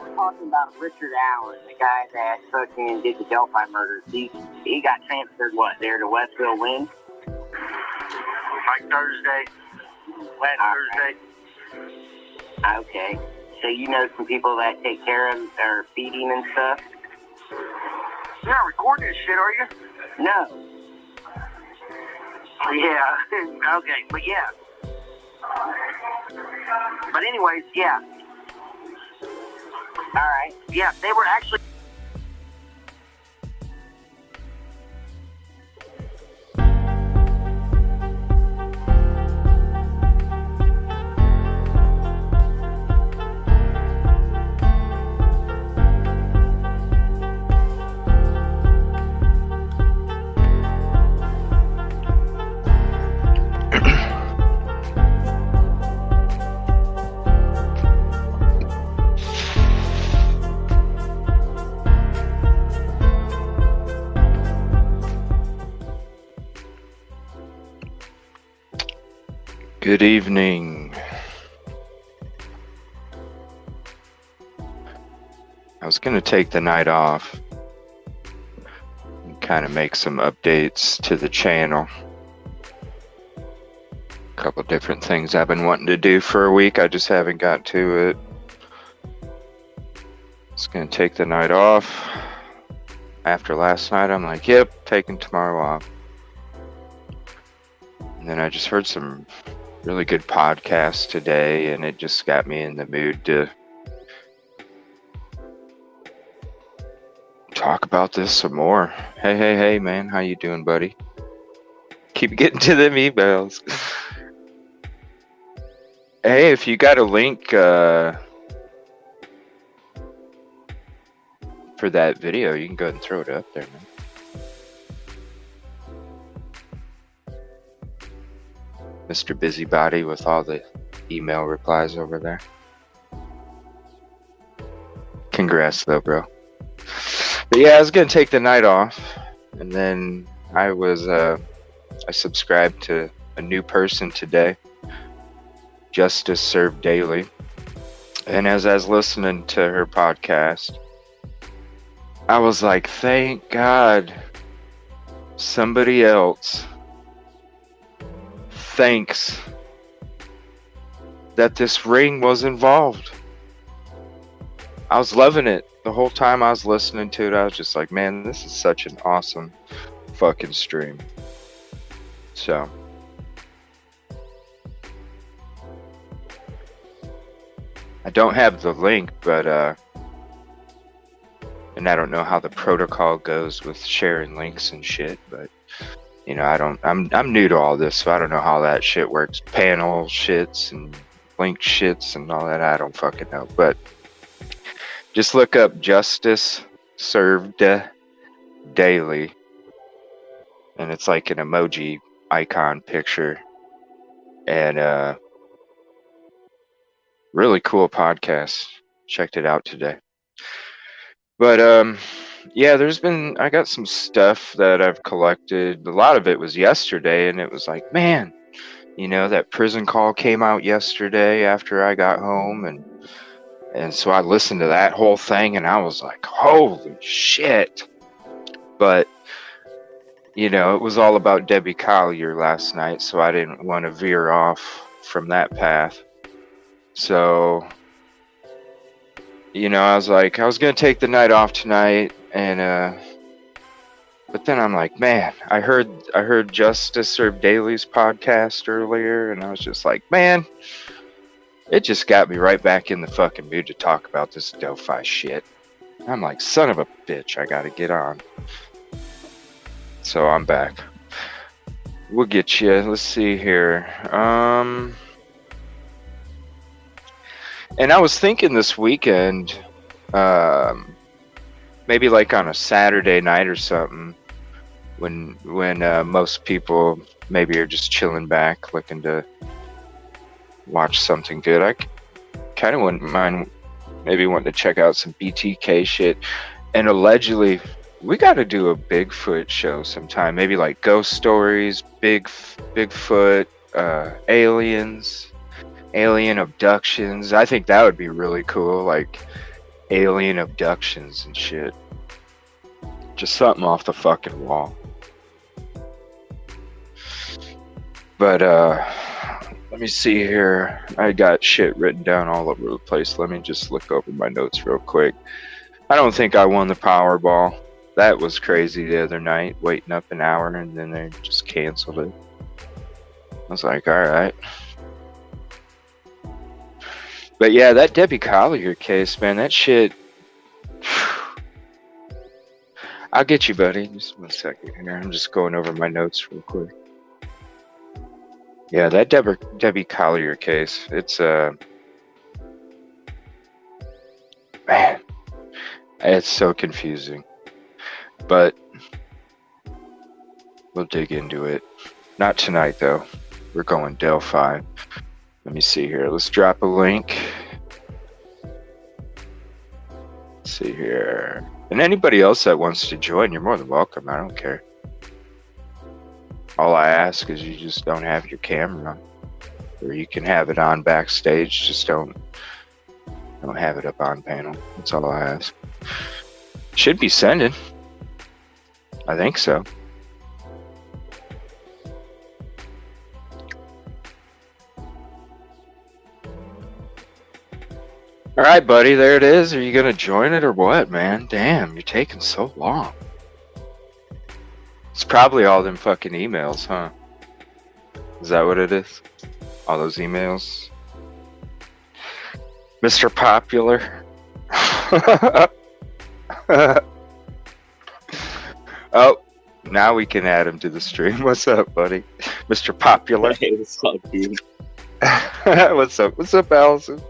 we're talking about Richard Allen, the guy that fucking did the Delphi murders. He got transferred, there to Westville when? Like Thursday. Last Thursday. Okay. So you know some people that take care of or feed him and stuff? You're not recording this shit, are you? No. Yeah. Okay, but yeah. But anyways, yeah. Alright. Yeah, they were actually... Good evening. I was going to take the night off and kind of make some updates to the channel. A couple different things I've been wanting to do for a week. I just haven't got to it. It's going to take the night off. After last night, I'm like, yep, taking tomorrow off. And then I just heard some really good podcast today, and it just got me in the mood to talk about this some more. Hey, man, how you doing, buddy? Keep getting to them emails. Hey, if you got a link for that video, you can go ahead and throw it up there, man. Mr. Busybody with all the email replies over there. Congrats though, bro. But yeah, I was gonna take the night off, and then I subscribed to a new person today, Justice Served Daily. And as I was listening to her podcast, I was like, thank God somebody else thinks that this ring was involved. I was loving it. The whole time I was listening to it, I was just like, man, this is such an awesome fucking stream. So I don't have the link, but and I don't know how the protocol goes with sharing links and shit, but you know, I'm new to all this, so I don't know how that shit works. Panel shits and link shits and all that, I don't fucking know. But just look up Justice Served Daily, and it's like an emoji icon picture, and really cool podcast. Checked it out today. But yeah, I got some stuff that I've collected. A lot of it was yesterday, and it was like, man, you know, that prison call came out yesterday after I got home, and so I listened to that whole thing, and I was like, holy shit. But you know, it was all about Debbie Collier last night, so I didn't want to veer off from that path. So you know, I was like, I was gonna take the night off tonight, and but then I'm like, man, I heard Justice Served Daily's podcast earlier, and I was just like, man, it just got me right back in the fucking mood to talk about this Delphi shit. I'm like, son of a bitch, I gotta get on. So I'm back. We'll get you. Let's see here. And I was thinking this weekend, maybe like on a Saturday night or something, when most people maybe are just chilling back, looking to watch something good. I kind of wouldn't mind maybe wanting to check out some BTK shit. And allegedly, we got to do a Bigfoot show sometime. Maybe like ghost stories, Bigfoot, aliens. Alien abductions. I think that would be really cool. Like, alien abductions and shit. Just something off the fucking wall. But let me see here. I got shit written down all over the place. Let me just look over my notes real quick. I don't think I won the Powerball. That was crazy the other night, waiting up an hour and then they just canceled it. I was like, all right. But yeah, that Debbie Collier case, man, that shit. I'll get you, buddy. Just 1 second here. I'm just going over my notes real quick. Yeah, that Debbie Collier case. It's man, it's so confusing. But we'll dig into it. Not tonight, though. We're going Delphi. Let me see here. Let's drop a link. Let's see here. And anybody else that wants to join, you're more than welcome. I don't care. All I ask is you just don't have your camera on. Or you can have it on backstage. Just don't have it up on panel. That's all I ask. Should be sending. I think so. All right, buddy, there it is. Are you going to join it or what, man? Damn, you're taking so long. It's probably all them fucking emails, huh? Is that what it is? All those emails? Mr. Popular? Oh, now we can add him to the stream. What's up, buddy? Mr. Popular? Hey, what's up, dude? What's up? What's up, Allison?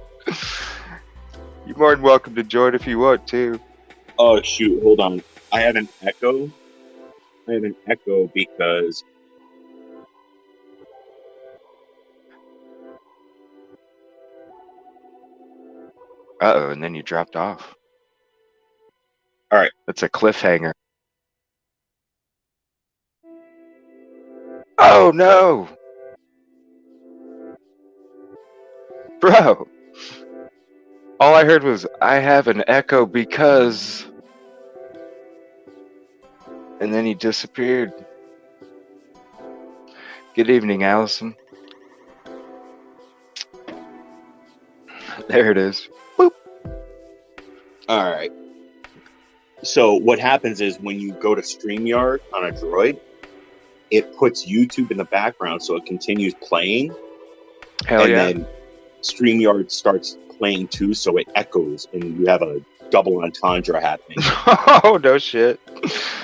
You're more than welcome to join if you want to. Oh, shoot. Hold on. I have an echo. Because... Uh-oh, and then you dropped off. All right. That's a cliffhanger. Oh, no! Bro! All I heard was, I have an echo because... And then he disappeared. Good evening, Allison. There it is. Boop. All right. So what happens is when you go to StreamYard on a Droid, it puts YouTube in the background so it continues playing. Hell and yeah. then StreamYard starts playing too, so it echoes and you have a double entendre happening. Oh, no shit.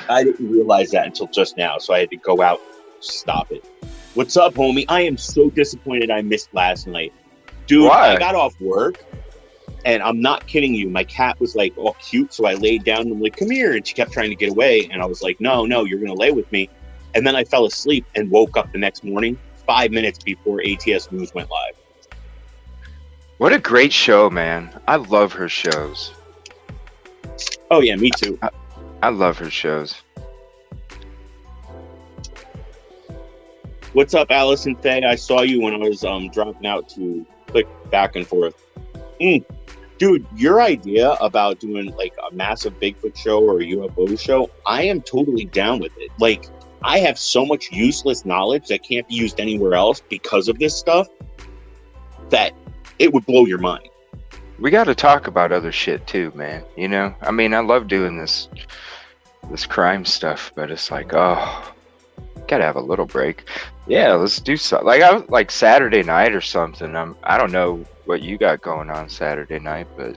I didn't realize that until just now, so I had to go out and stop it. What's up, homie? I am so disappointed I missed last night. Dude, Why? I got off work, and I'm not kidding you. My cat was, like, all cute, so I laid down and I'm like, come here. And she kept trying to get away, and I was like, no, you're going to lay with me. And then I fell asleep and woke up the next morning 5 minutes before ATS News went live. What a great show, man. I love her shows. Oh, yeah, me too. I love her shows. What's up, Allison Faye? I saw you when I was dropping out to click back and forth. Dude, your idea about doing like a massive Bigfoot show or a UFO show, I am totally down with it. Like, I have so much useless knowledge that can't be used anywhere else because of this stuff that it would blow your mind. We got to talk about other shit too, man. You know, I mean, I love doing this crime stuff, but it's like, oh, gotta have a little break. Yeah, let's do something. Like Saturday night or something. I don't know what you got going on Saturday night, but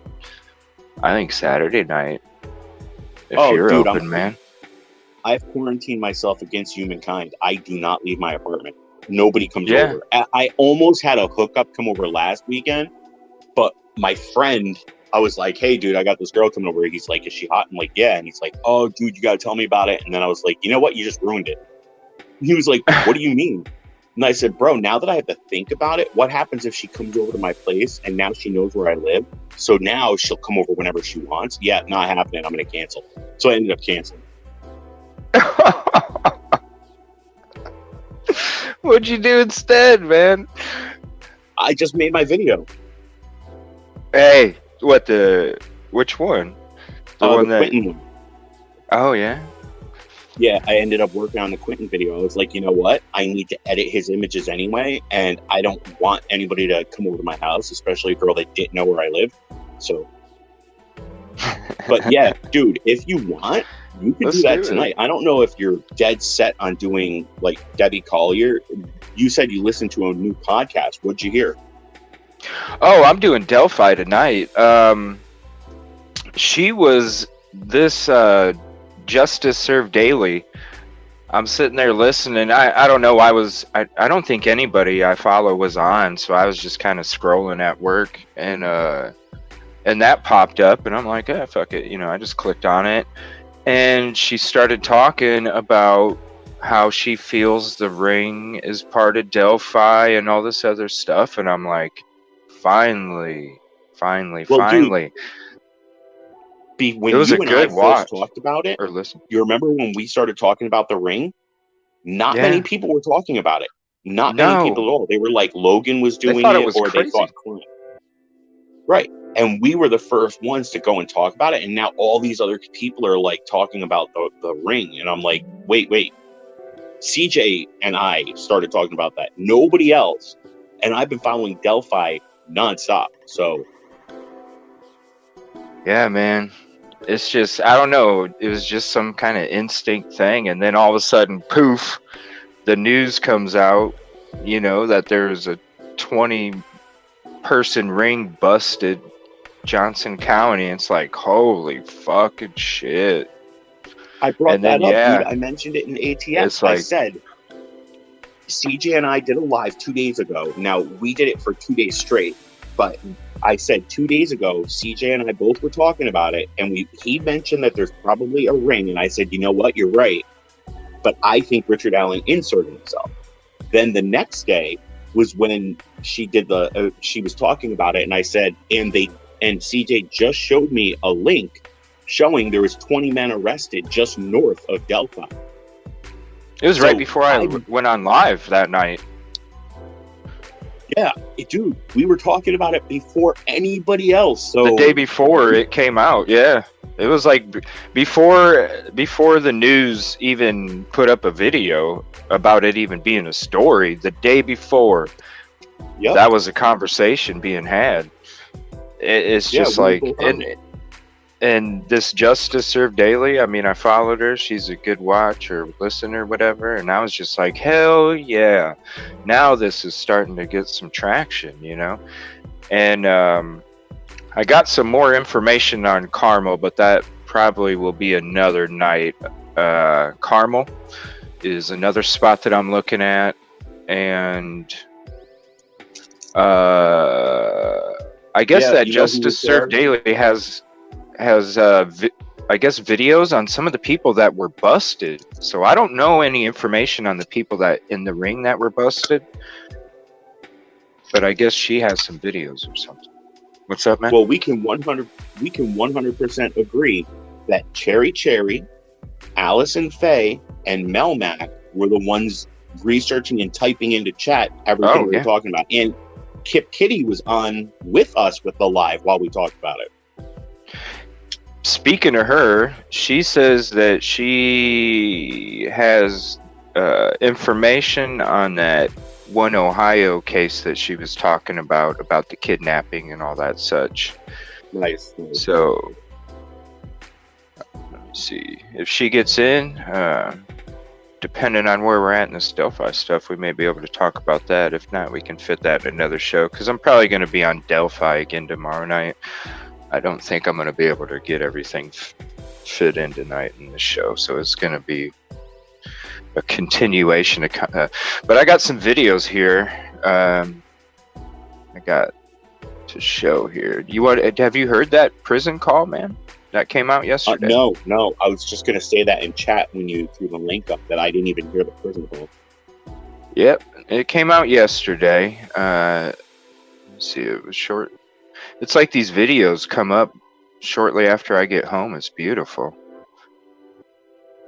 I think Saturday night, if you're dude, open, man. I've quarantined myself against humankind. I do not leave my apartment. Nobody comes Yeah. over. I almost had a hookup come over last weekend, but my friend, I was like, hey, dude, I got this girl coming over. He's like, is she hot? I'm like, yeah. And he's like, oh, dude, you got to tell me about it. And then I was like, you know what? You just ruined it. He was like, what do you mean? And I said, bro, now that I have to think about it, what happens if she comes over to my place and now she knows where I live? So now she'll come over whenever she wants. Yeah, not happening. I'm going to cancel. So I ended up canceling. What'd you do instead, man? I just made my video. Hey, what the Which one? The one that. Quentin one. Oh yeah. Yeah, I ended up working on the Quentin video. I was like, you know what? I need to edit his images anyway, and I don't want anybody to come over to my house, especially a girl that didn't know where I live. So, but yeah, dude, if you want, you can Let's do that do it. tonight. I don't know if you're dead set on doing like Debbie Collier. You said you listened to a new podcast. What'd you hear? Oh, I'm doing Delphi tonight. She was this Justice Served Daily. I'm sitting there listening. I don't know. I don't think anybody I follow was on, so I was just kind of scrolling at work, and that popped up, and I'm like, fuck it. I just clicked on it, and she started talking about how she feels the ring is part of Delphi and all this other stuff, and I'm like, finally. Dude, when it was you a and good I watch. first talked about it, or listen. You remember when we started talking about the ring? Not many people were talking about it. Not many people at all. They were like, Logan was doing thought it it, was or crazy. they thought Clint. Right. And we were the first ones to go and talk about it. And now all these other people are like talking about the ring. And I'm like, wait. CJ and I started talking about that. Nobody else. And I've been following Delphi nonstop. So. Yeah, man. It's just, I don't know. It was just some kind of instinct thing. And then all of a sudden, poof, the news comes out, that there's a 20-person ring busted Johnson County. It's like, holy fucking shit. I brought that up, dude. I mentioned it in ATS. I said, CJ and I did a live 2 days ago. Now, we did it for 2 days straight, but I said 2 days ago, CJ and I both were talking about it, and he mentioned that there's probably a ring, and I said, you know what, you're right, but I think Richard Allen inserted himself. Then the next day was when she did she was talking about it, and I said, and CJ just showed me a link showing there was 20 men arrested just north of Delphi. It was right before I went on live that night. Yeah, dude, we were talking about it before anybody else. So the day before it came out, yeah. It was like before the news even put up a video about it even being a story. The day before, that was a conversation being had. It's just and this Justice Served Daily, I mean, I followed her. She's a good watch or listener, whatever. And I was just like, hell yeah. Now this is starting to get some traction, And I got some more information on Carmel, but that probably will be another night. Carmel is another spot that I'm looking at. And I guess that Justice Served Daily has I guess videos on some of the people that were busted. So I don't know any information on the people that in the ring that were busted, but I guess she has some videos or something. What's up, man? Well, we can 100% agree that Cherry, Allison Faye, and Mel Mac were the ones researching and typing into chat everything we were talking about. And Kip Kitty was on with us with the live while we talked about it. Speaking of her, she says that she has information on that one Ohio case that she was talking about the kidnapping and all that such. Nice. So, let me see. If she gets in, depending on where we're at in this Delphi stuff, we may be able to talk about that. If not, we can fit that in another show, because I'm probably going to be on Delphi again tomorrow night. I don't think I'm going to be able to get everything fit in tonight in the show, so it's going to be a continuation of, but I got some videos here. I got to show here. Have you heard that prison call, man? That came out yesterday. No. I was just going to say that in chat when you threw the link up, that I didn't even hear the prison call. Yep, it came out yesterday. Let's see, it was short. It's like these videos come up shortly after I get home. It's beautiful.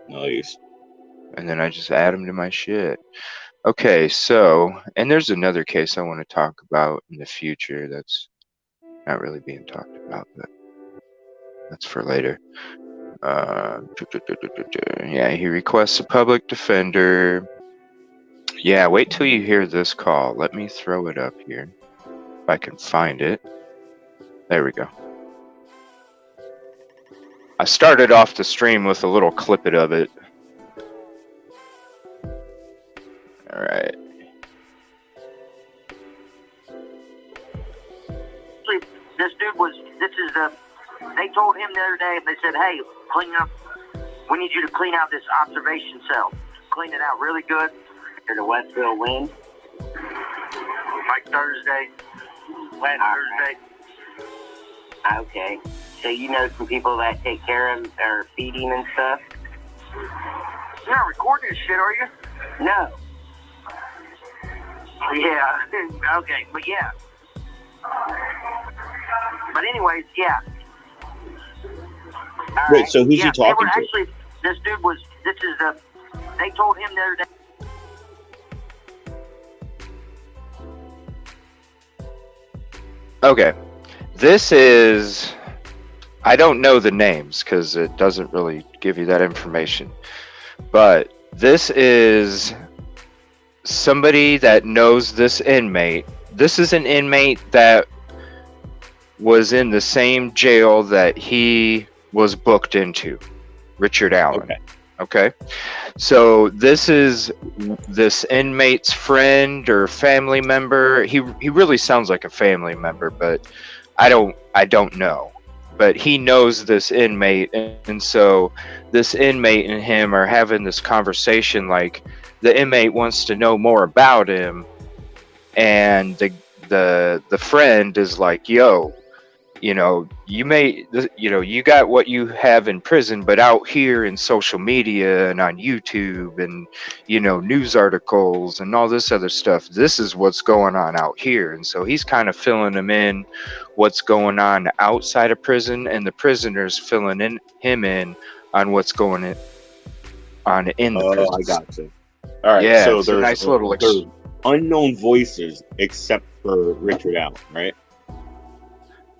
Nice. And then I just add them to my shit. Okay, so, and there's another case I want to talk about in the future that's not really being talked about, but That's for later. Yeah, he requests a public defender. Yeah, wait till you hear this call. Let me throw it up here. If I can find it. There we go. I started off the stream with a little clip of it. All right. They told him the other day, they said, hey, we need you to clean out this observation cell. Clean it out really good. To Westville Wind. Like Thursday. Last Thursday. Okay. So you know some people that take care of or feed him and stuff? You're not recording this shit, are you? No. Yeah. Okay, but yeah. But anyways, yeah. All Wait, right. so who's he talking they were to? Actually, they told him the other day. Okay. This is... I don't know the names because it doesn't really give you that information. But this is somebody that knows this inmate. This is an inmate that was in the same jail that he was booked into, Richard Allen. Okay. So this is this inmate's friend or family member. He really sounds like a family member, but I don't know. But he knows this inmate, and so this inmate and him are having this conversation. Like, the inmate wants to know more about him, and the friend is like, "Yo, you know, you got what you have in prison, but out here in social media and on YouTube and, news articles and all this other stuff, this is what's going on out here." And so he's kind of filling him in what's going on outside of prison, and the prisoners filling him in on what's going on in the prison. I got you. All right, yeah, so it's there's a nice little there's unknown voices except for Richard Allen, right?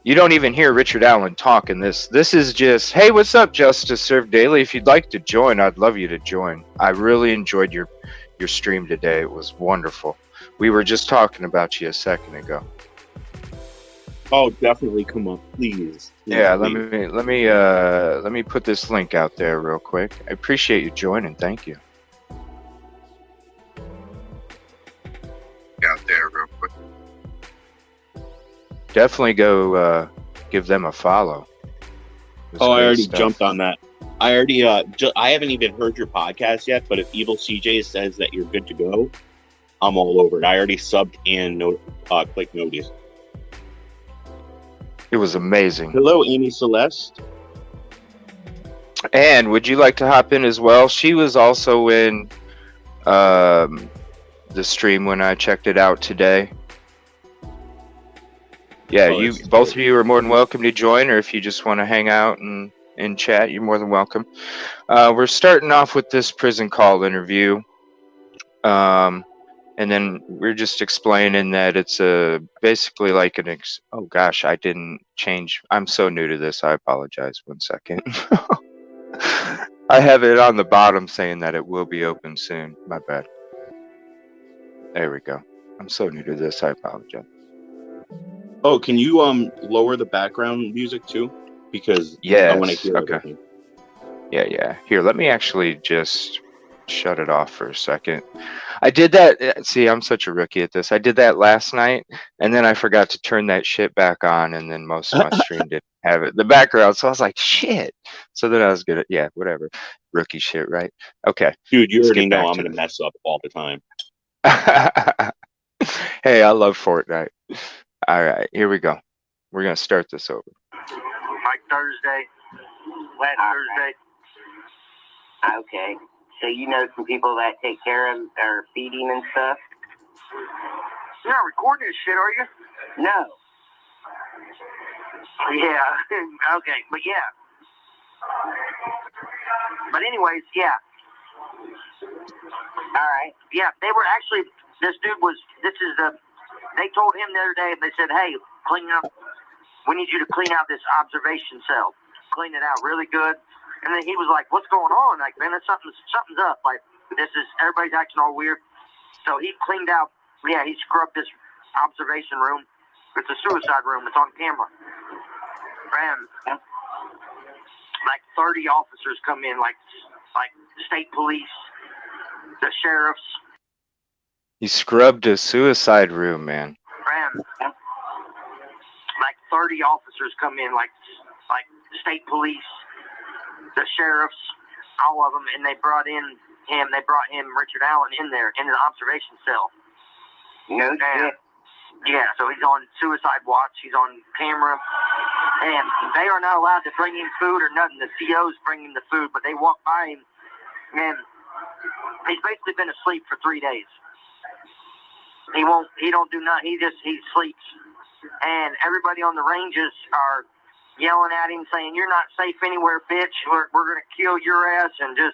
You don't even hear Richard Allen talking. This is just, hey, what's up, Justice Served Daily? If you'd like to join, I'd love you to join. I really enjoyed your stream today. It was wonderful. We were just talking about you a second ago. Oh, definitely come up, please. Yeah, please. let me put this link out there real quick. I appreciate you joining. Thank you. Out there real quick. Definitely go give them a follow. I already jumped on that. I haven't even heard your podcast yet, but if EvilleCJ says that you're good to go, I'm all over it. I already subbed and clicked notice. It was amazing. Hello, Amy Celeste. And would you like to hop in as well? She was also in the stream when I checked it out today. Yeah, both of you are more than welcome to join, or if you just want to hang out and chat, you're more than welcome. We're starting off with this prison call interview. And then we're just explaining that it's basically like oh gosh, I didn't change. I'm so new to this. I apologize. 1 second. I have it on the bottom saying that it will be open soon. My bad. There we go. I'm so new to this. I apologize. Oh, can you lower the background music too? Because I want to hear everything. Yeah. Here, let me actually just shut it off for a second. I did that. See, I'm such a rookie at this. I did that last night, and then I forgot to turn that shit back on, and then most of my stream didn't have it. The background, so I was like, shit. So then I was good at, whatever. Rookie shit, right? Okay. Dude, you already know I'm going to mess up all the time. Hey, I love Fortnite. All right, here we go. We're going to start this over. Like Thursday. Last Thursday. Okay. So you know some people that take care of or feed him and stuff? You're not recording this shit, are you? No. Yeah. Okay, but yeah. But anyways, yeah. All right. Yeah, they were actually, they told him the other day, they said, hey, we need you to clean out this observation cell. cleaned it out really good. And then he was like, "What's going on?" Like, man, something's up. Like, everybody's acting all weird. So he cleaned out. Yeah, he scrubbed this observation room. It's a suicide room. It's on camera. And like 30 officers come in, like state police, the sheriffs. He scrubbed a suicide room, man. Like 30 officers come in, like state police, the sheriffs, all of them, and they brought him, Richard Allen, in there in an observation cell. No shit. Yeah, so he's on suicide watch. He's on camera, and they are not allowed to bring him food or nothing. The COs bring him the food, but they walk by him, and he's basically been asleep for 3 days. He don't do nothing. He sleeps, and everybody on the ranges are yelling at him, saying, "You're not safe anywhere, bitch. We're gonna kill your ass," and they're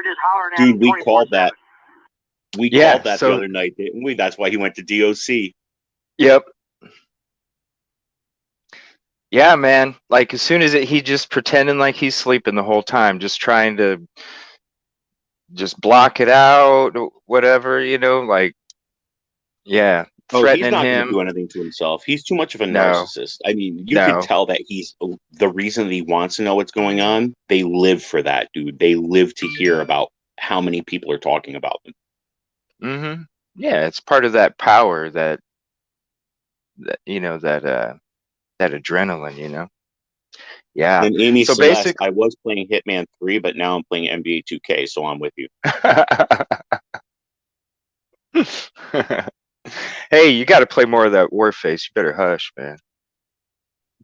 just hollering at him. Dude, we called that. We called that so, the other night, didn't we? That's why he went to DOC. Yep. Yeah, man. Like, as soon as he just pretending like he's sleeping the whole time, just trying to just block it out, whatever, like, yeah, threatening he's not him. Going to do anything to himself. He's too much of a narcissist. I mean, you can tell that he's the reason that he wants to know what's going on. They live for that, dude. They live to hear about how many people are talking about them. Mm-hmm. Yeah, it's part of that power, that adrenaline, Yeah. And Amy so Celeste, basically, I was playing Hitman 3, but now I'm playing NBA 2K, so I'm with you. Hey, you got to play more of that Warface. You better hush, man.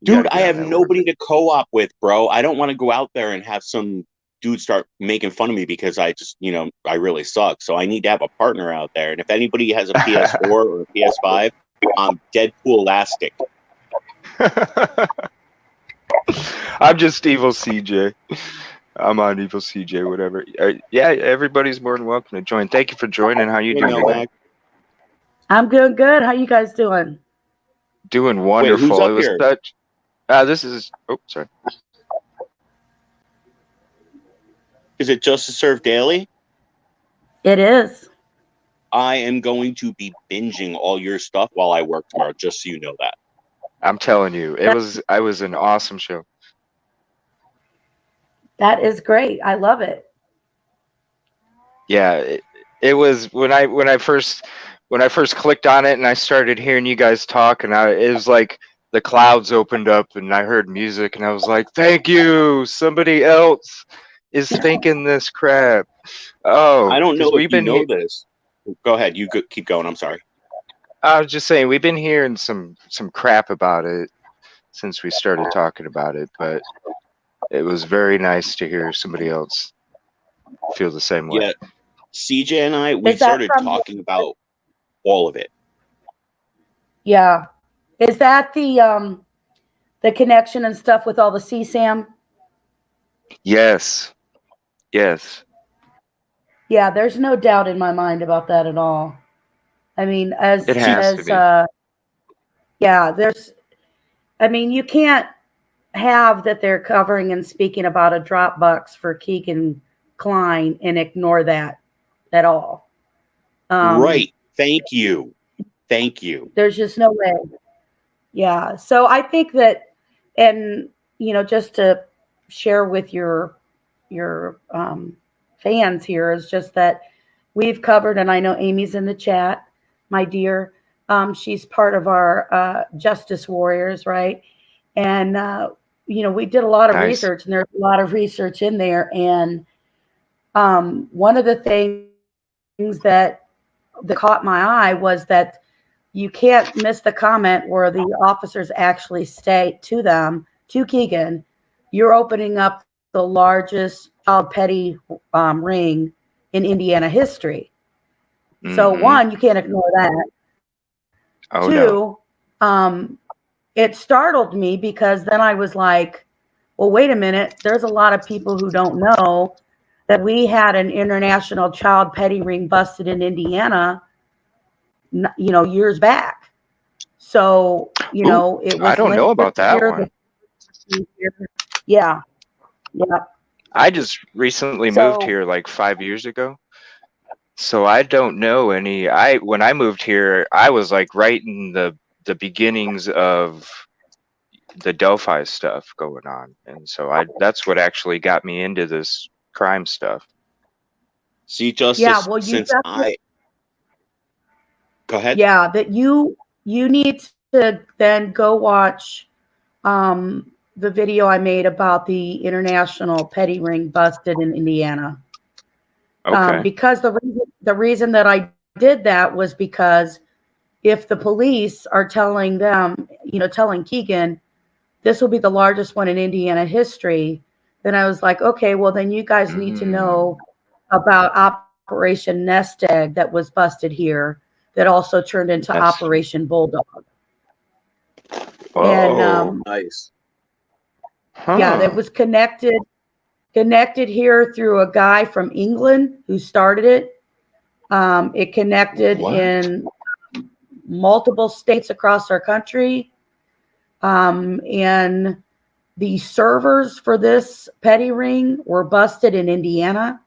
Dude, I have nobody to co-op with, bro. I don't want to go out there and have some dude start making fun of me because I just, I really suck. So I need to have a partner out there. And if anybody has a PS4 or a PS5, I'm Deadpool elastic. I'm just EvilleCJ. I'm on EvilleCJ, whatever. Yeah, everybody's more than welcome to join. Thank you for joining. How you doing? I'm doing good. How you guys doing? Doing wonderful. Wait, who's up here? This is. Oh, sorry. Is it Justice Serve Daily? It is. I am going to be binging all your stuff while I work tomorrow, just so you know that. I'm telling you, it was an awesome show. That is great. I love it. Yeah, it was when I first clicked on it and I started hearing you guys talk, and it was like the clouds opened up and I heard music and I was like, thank you, somebody else is thinking this crap. Oh, I don't know if you know this. Go ahead, you keep going. I'm sorry. I was just saying, we've been hearing some crap about it since we started talking about it, but it was very nice to hear somebody else feel the same way. Yeah, CJ and I, we started talking about all of it. Yeah. Is that the connection and stuff with all the CSAM? Yes. Yes. Yeah, there's no doubt in my mind about that at all. I mean, you can't have that they're covering and speaking about a Dropbox for Keegan Klein and ignore that at all. Right. Thank you. There's just no way. Yeah. So I think that, and just to share with your fans here, is just that we've covered, and I know Amy's in the chat, my dear. She's part of our Justice Warriors, right? And we did a lot of research, and there's a lot of research in there. And one of the things that caught my eye was that you can't miss the comment where the officers actually state to Keegan, you're opening up the largest child petty ring in Indiana history. Mm-hmm. So one, you can't ignore that. Oh, two, no. It startled me because then I was like, well, wait a minute. There's a lot of people who don't know that we had an international child petty ring busted in Indiana, years back. So, it was. I don't know about that one. Yeah. Yeah. I just recently moved here like 5 years ago. So I don't know any. When I moved here, I was like right in the beginnings of the Delphi stuff going on, and so that's what actually got me into this crime stuff. See, Justice, Yeah, well, since I go ahead. Yeah, that you need to then go watch the video I made about the international petty ring busted in Indiana. Okay. Because the reason that I did that was because if the police are telling them, telling Keegan, this will be the largest one in Indiana history, then I was like, okay, well, then you guys need to know about Operation Nest Egg that was busted here that also turned into Operation Bulldog. And nice. Yeah, that was connected here through a guy from England who started it. It connected in multiple states across our country. And the servers for this petty ring were busted in Indiana.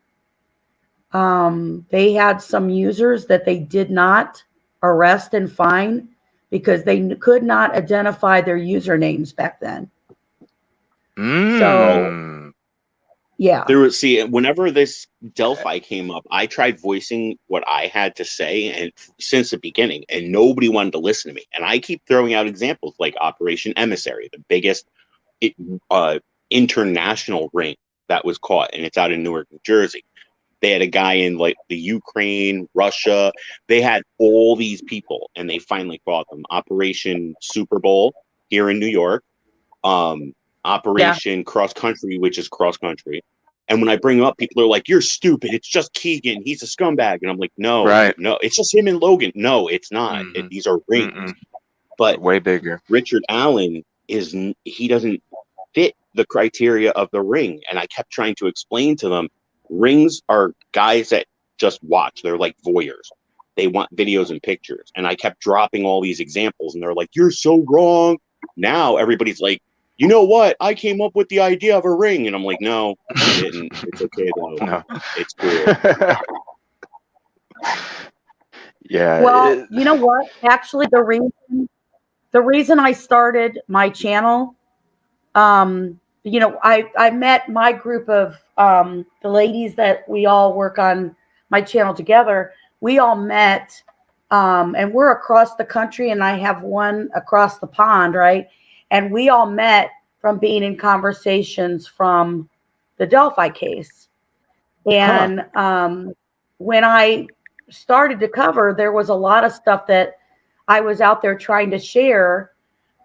They had some users that they did not arrest and fine because they could not identify their usernames back then. So, yeah. Whenever this Delphi came up, I tried voicing what I had to say, and since the beginning, and nobody wanted to listen to me. And I keep throwing out examples like Operation Emissary, the biggest international ring that was caught, and it's out in Newark, New Jersey. They had a guy in like the Ukraine, Russia. They had all these people, and they finally caught them. Operation Super Bowl here in New York. Operation Cross Country, which is cross country. And when I bring up, people are like, "You're stupid. It's just Keegan. He's a scumbag." And I'm like, "No, no, it's just him and Logan. No, it's not. These are rings." But way bigger. Richard Allen he doesn't fit the criteria of the ring. And I kept trying to explain to them, rings are guys that just watch. They're like voyeurs. They want videos and pictures. And I kept dropping all these examples, and they're like, "You're so wrong." Now everybody's like, "You know what? I came up with the idea of a ring." And I'm like, "No, I didn't. It's okay though. No. It's cool." Yeah. Well, you know what? Actually, the reason I started my channel, I met my group of the ladies that we all work on my channel together. We all met, and we're across the country, and I have one across the pond, right? And we all met from being in conversations from the Delphi case. And when I started to cover, there was a lot of stuff that I was out there trying to share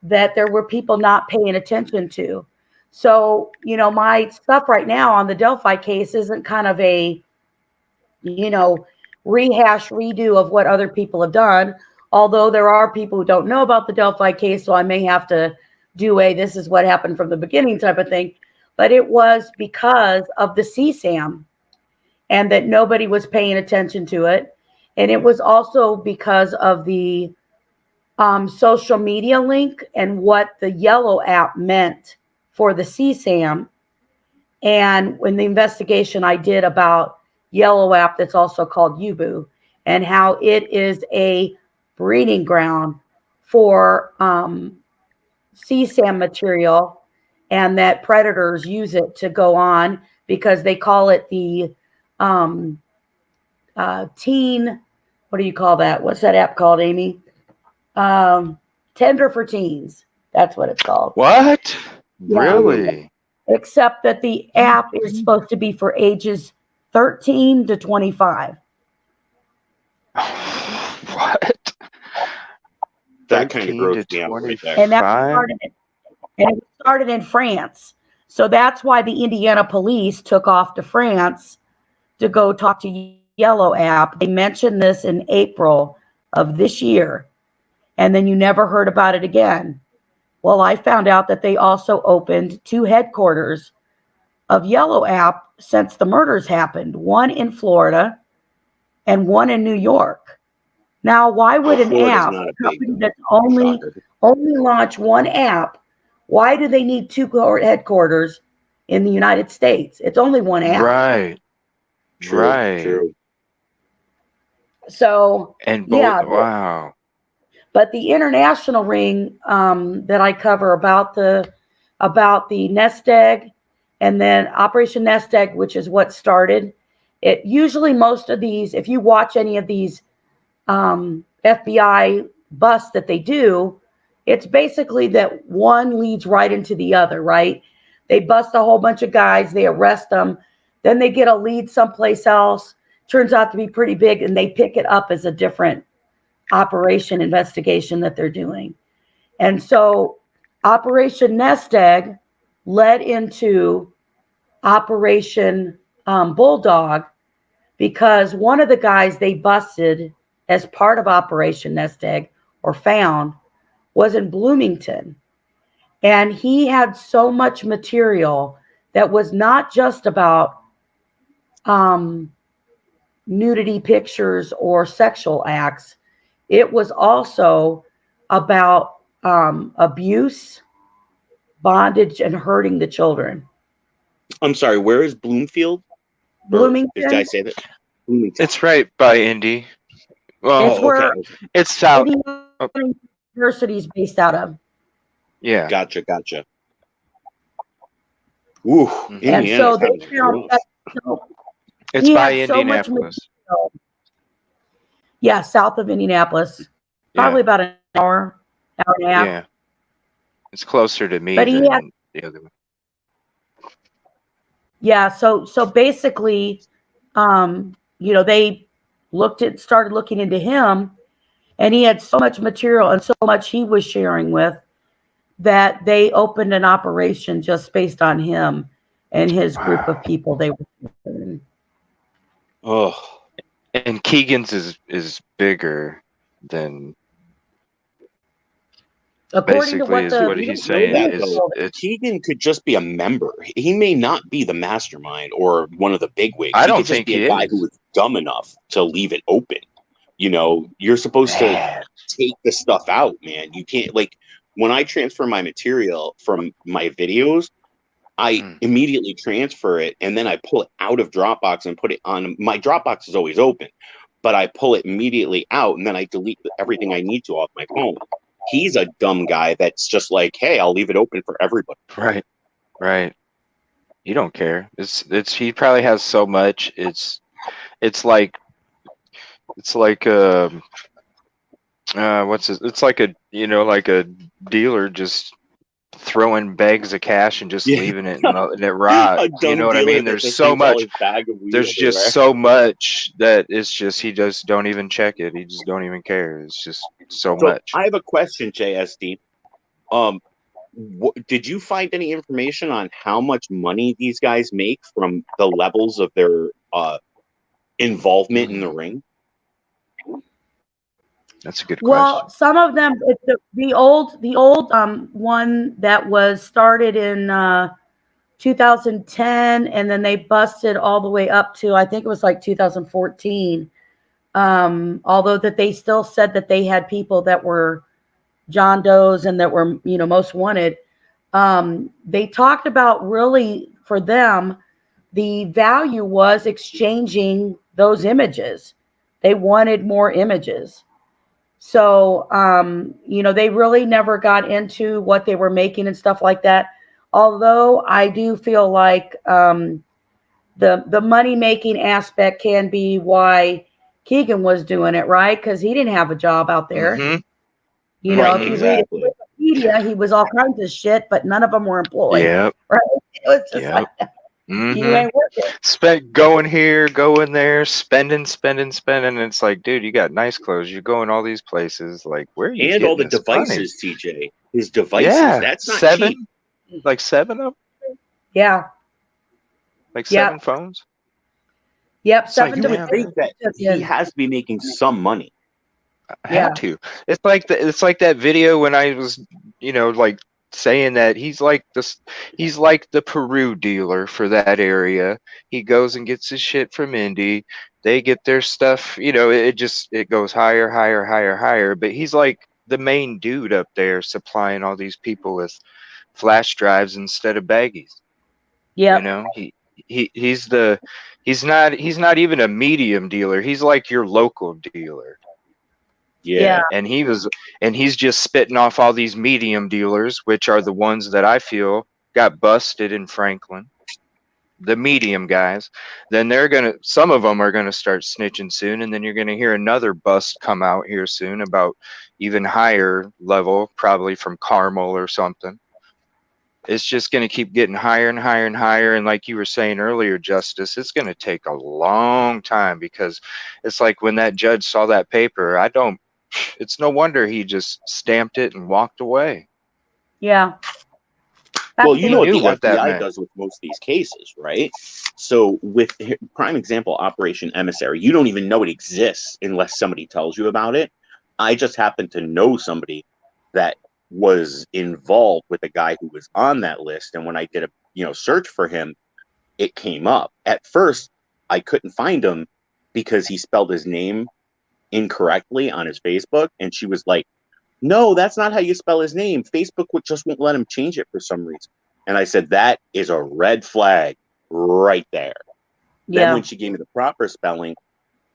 that there were people not paying attention to. So, my stuff right now on the Delphi case isn't kind of a, rehash, redo of what other people have done. Although there are people who don't know about the Delphi case, so I may have to do this is what happened from the beginning type of thing. But it was because of the CSAM and that nobody was paying attention to it. And it was also because of the social media link and what the Yellow app meant for the CSAM. And when the investigation I did about Yellow app, that's also called Yubu, and how it is a breeding ground for CSAM material, and that predators use it to go on because they call it the teen, what do you call that? What's that app called, Amy? Tender for Teens. That's what it's called. What? Yeah. Really? Except that the app is supposed to be for ages 13 to 25. What? That kind of grows me out right there. And it started in France. So that's why the Indiana police took off to France to go talk to Yellow app. They mentioned this in April of this year. And then you never heard about it again. Well, I found out that they also opened 2 headquarters of Yellow app since the murders happened, one in Florida and one in New York. Now, why would an app, a company that's only launch one app, Why do they need two headquarters in the United States? It's only one app. Right. True. Right. True. So, And both, yeah. wow. But the international ring that I cover about the nest egg, and then Operation Nest Egg, which is what started it. Usually, most of these, if you watch any of these FBI busts that they do, it's basically that one leads right into the other, right? They bust a whole bunch of guys, they arrest them, then they get a lead someplace else, turns out to be pretty big, and they pick it up as a different operation investigation that they're doing. And so Operation Nest Egg led into Operation Bulldog, because one of the guys they busted as part of Operation Nest Egg, or found, was in Bloomington. And he had so much material that was not just about nudity pictures or sexual acts. It was also about abuse, bondage, and hurting the children. I'm sorry, where is Bloomfield? Bloomington. Did I say that? Bloomington. It's right by Indy. Well, It's where it's south. Indiana University is based out of. Yeah. Gotcha. Ooh, And so they found that, it's by Indianapolis. Yeah, south of Indianapolis. Probably about an hour and a half. Yeah. It's closer to me But he than had, the other one. yeah, so basically, they started looking into him, and he had so much material and so much he was sharing with, that they opened an operation just based on him and his group of people they were doing. Oh. And Keegan's is bigger than, according to what he's saying. Keegan could just be a member. He may not be the mastermind or one of the bigwigs. I don't could think just be he a guy is. who was dumb enough to leave it open. You're supposed to take the stuff out, man. You can't, like, when I transfer my material from my videos, I immediately transfer it, and then I pull it out of Dropbox and put it on. My Dropbox is always open, but I pull it immediately out, and then I delete everything I need to off my phone. He's a dumb guy that's just like, hey, I'll leave it open for everybody. Right. You don't care. It's he probably has so much. It's like it's like a dealer just throwing bags of cash and just leaving it and it rot. You know what I mean? There's so much. There's just so much that it's just he just don't even check it. He just don't even care. It's just so much. I have a question, JSD. Did you find any information on how much money these guys make from the levels of their involvement in the ring? That's a good question. Well, some of them, the old one that was started in 2010, and then they busted all the way up to, I think it was like 2014. Although that they still said that they had people that were John Does and that were, most wanted. They talked about, really, for them, the value was exchanging those images. They wanted more images. So, they really never got into what they were making and stuff like that. Although I do feel like the money-making aspect can be why Keegan was doing it, right? Because he didn't have a job out there. Mm-hmm. If you read Wikipedia, he was all kinds of shit, but none of them were employed. Yep. Right? It was just like that. Mm-hmm. You ain't working. Going here, going there, spending. And it's like, dude, you got nice clothes. You're going all these places. Like, where are you? And all the devices, TJ. His devices. Yeah, that's not 7. Cheap. Like 7 of them. Yeah. Like 7 phones. Yep. 7 you would think that he has to be making some money. Had to. It's like that video when I was, like saying that he's like the Peru dealer for that area. He goes and gets his shit from Indy. They get their stuff, it goes higher. But he's like the main dude up there supplying all these people with flash drives instead of baggies. Yep. You know, he's not even a medium dealer. He's like your local dealer. Yeah. And he's just spitting off all these medium dealers, which are the ones that I feel got busted in Franklin. The medium guys. Then some of them are gonna start snitching soon, and then you're gonna hear another bust come out here soon about even higher level, probably from Carmel or something. It's just going to keep getting higher and higher and higher. And like you were saying earlier, Justice, it's going to take a long time, because it's like when that judge saw that paper, it's no wonder he just stamped it and walked away. Yeah. Well, you know what the what that FBI meant. does with most of these cases, right? So with prime example, Operation Emissary, you don't even know it exists unless somebody tells you about it. I just happen to know somebody that was involved with a guy who was on that list, and when I did a search for him, it came up. At first, I couldn't find him because he spelled his name incorrectly on his Facebook, and she was like, "No, that's not how you spell his name. Facebook just won't let him change it for some reason." And I said, that is a red flag right there. Then when she gave me the proper spelling,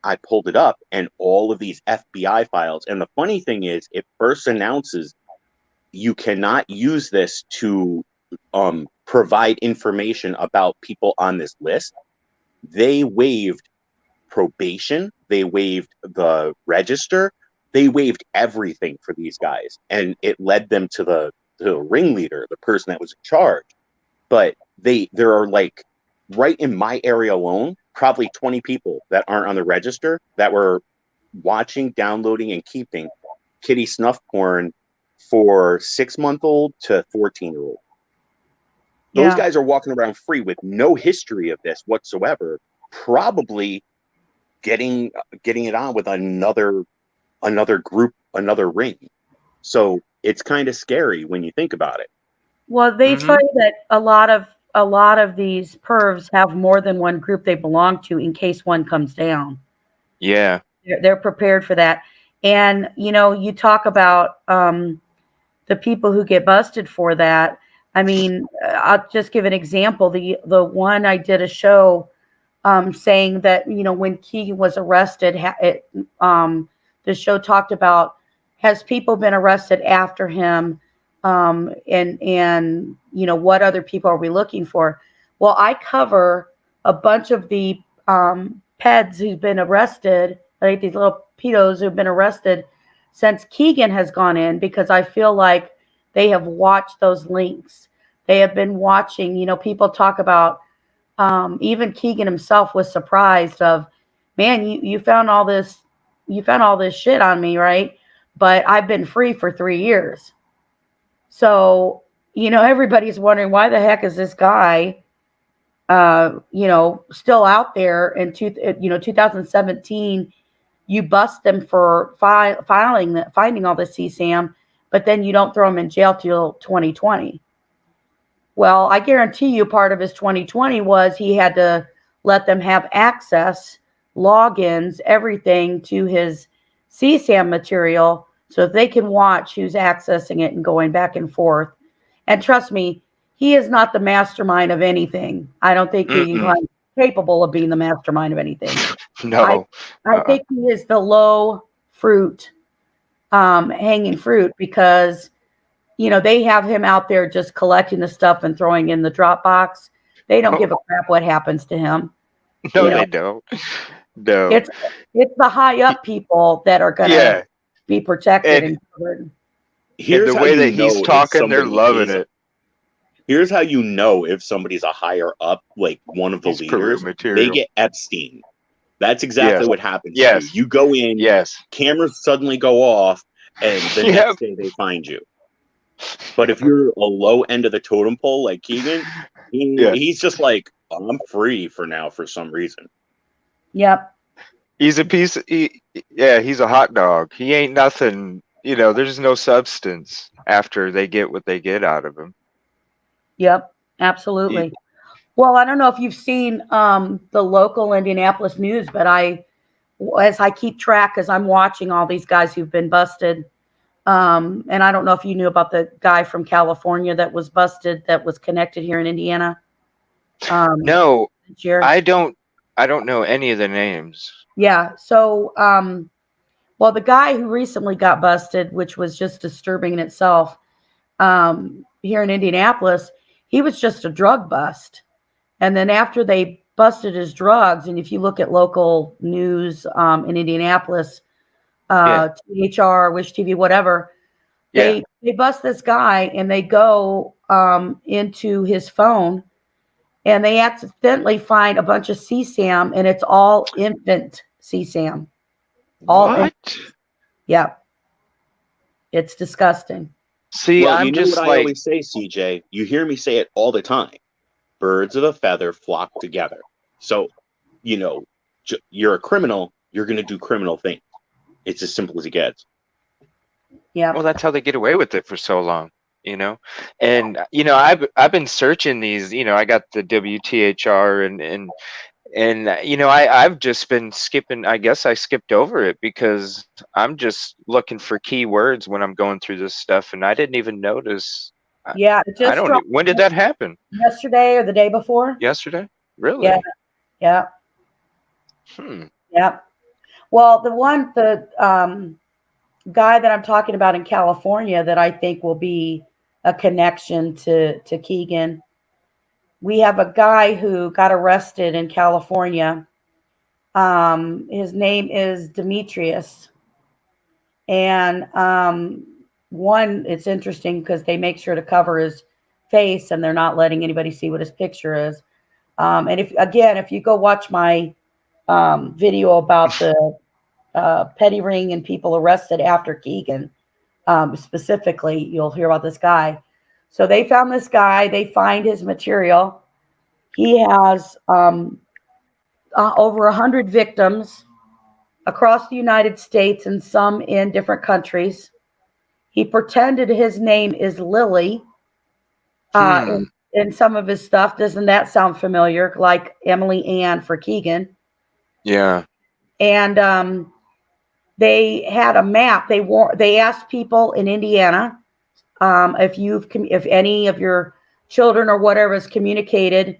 I pulled it up, and all of these FBI files. And the funny thing is, it first announces you cannot use this to provide information about people on this list. They waived probation. They waived the register. They waived everything for these guys. And it led them to the ringleader, the person that was in charge. But there are, like, right in my area alone, probably 20 people that aren't on the register that were watching, downloading, and keeping kitty snuff porn for 6-month-old to 14-year-old. Those guys are walking around free with no history of this whatsoever, probably getting it on with another group, another ring. So it's kind of scary when you think about it. Well, they say that a lot of these pervs have more than one group they belong to in case one comes down. Yeah. They're prepared for that. And, you talk about the people who get busted for that. I mean, I'll just give an example. The one I did a show saying that, when Keegan was arrested, the show talked about, has people been arrested after him? And what other people are we looking for? Well, I cover a bunch of the peds who've been arrested, like these little pedos who've been arrested since Keegan has gone in, because I feel like they have watched those links. They have been watching, people talk about, even Keegan himself was surprised of, man, you found all this shit on me, right? But I've been free for 3 years. So, everybody's wondering, why the heck is this guy, still out there in 2017? You bust them for finding all the CSAM, but then you don't throw them in jail till 2020. Well, I guarantee you part of his 2020 was he had to let them have access, logins, everything to his CSAM material so they can watch who's accessing it and going back and forth. And trust me, he is not the mastermind of anything. I don't think he's capable of being the mastermind of anything. No. I think he is the low fruit, hanging fruit, because they have him out there just collecting the stuff and throwing in the Dropbox. They don't give a crap what happens to him. No, they don't. No. It's the high up people that are gonna be protected and covered. And the way that he's talking, they're loving it. Here's how you know if somebody's a higher up, like one of the leaders. They get Epstein. That's exactly what happens to you. You go in, cameras suddenly go off, and the next day they find you. But if you're a low end of the totem pole like Keegan, he's just like, I'm free for now for some reason. Yep. He's a piece of, he's a hot dog. He ain't nothing, there's no substance after they get what they get out of him. Yep, absolutely. Well, I don't know if you've seen the local Indianapolis news, but as I keep track, as I'm watching all these guys who've been busted, And I don't know if you knew about the guy from California that was busted, that was connected here in Indiana. No, This year. I don't know any of the names. Yeah. So, well, the guy who recently got busted, which was just disturbing in itself, here in Indianapolis, he was just a drug bust. And then after they busted his drugs, and if you look at local news in Indianapolis, THR, Wish TV, whatever, they bust this guy and they go into his phone and they accidentally find a bunch of CSAM, and it's all infant CSAM. What? Yeah. It's disgusting. See, Well, I'm you know just what I like, always say, CJ. You hear me say it all the time. Birds of a feather flock together. So, you know, you're a criminal. You're going to do criminal things. It's as simple as it gets. Yeah. well, that's how they get away with it for so long, you know. And I've been searching these. I got the WTHR and I've just been skipping. I guess I skipped over it because I'm just looking for key words when I'm going through this stuff, and I didn't even notice. Yeah. It just dropped When did that happen? yesterday or the day before. Yesterday? Really? Yeah. Yeah. Hmm. Yeah. Well, the guy that I'm talking about in California that I think will be a connection to Keegan. We have a guy who got arrested in California. His name is Demetrius. And it's interesting because they make sure to cover his face and they're not letting anybody see what his picture is. And if you go watch my video about the petty ring and people arrested after Keegan, specifically, you'll hear about this guy. So they found this guy. They find his material. He has over 100 victims across the United States and some in different countries. He pretended his name is Lily in some of his stuff. Doesn't that sound familiar? Like Emily Ann for Keegan. Yeah. And they had a map. They asked people in Indiana if any of your children or whatever has communicated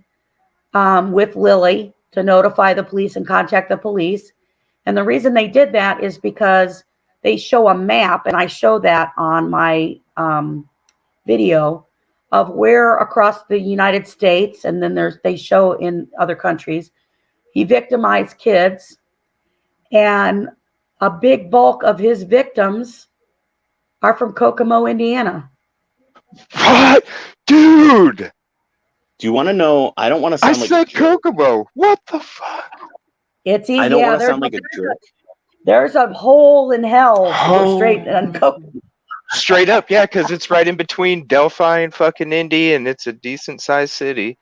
with Lily to notify the police and contact the police. And the reason they did that is because they show a map, and I show that on my video of where across the United States, and then they show in other countries, he victimized kids, and a big bulk of his victims are from Kokomo, Indiana. What? Dude! Do you want to know? I don't want to sound like said a jerk. Kokomo. What the fuck? It's easy. I don't want to sound like a jerk. There's a hole in hell to go straight and go. Straight up, yeah, because it's right in between Delphi and fucking Indy, and it's a decent sized city.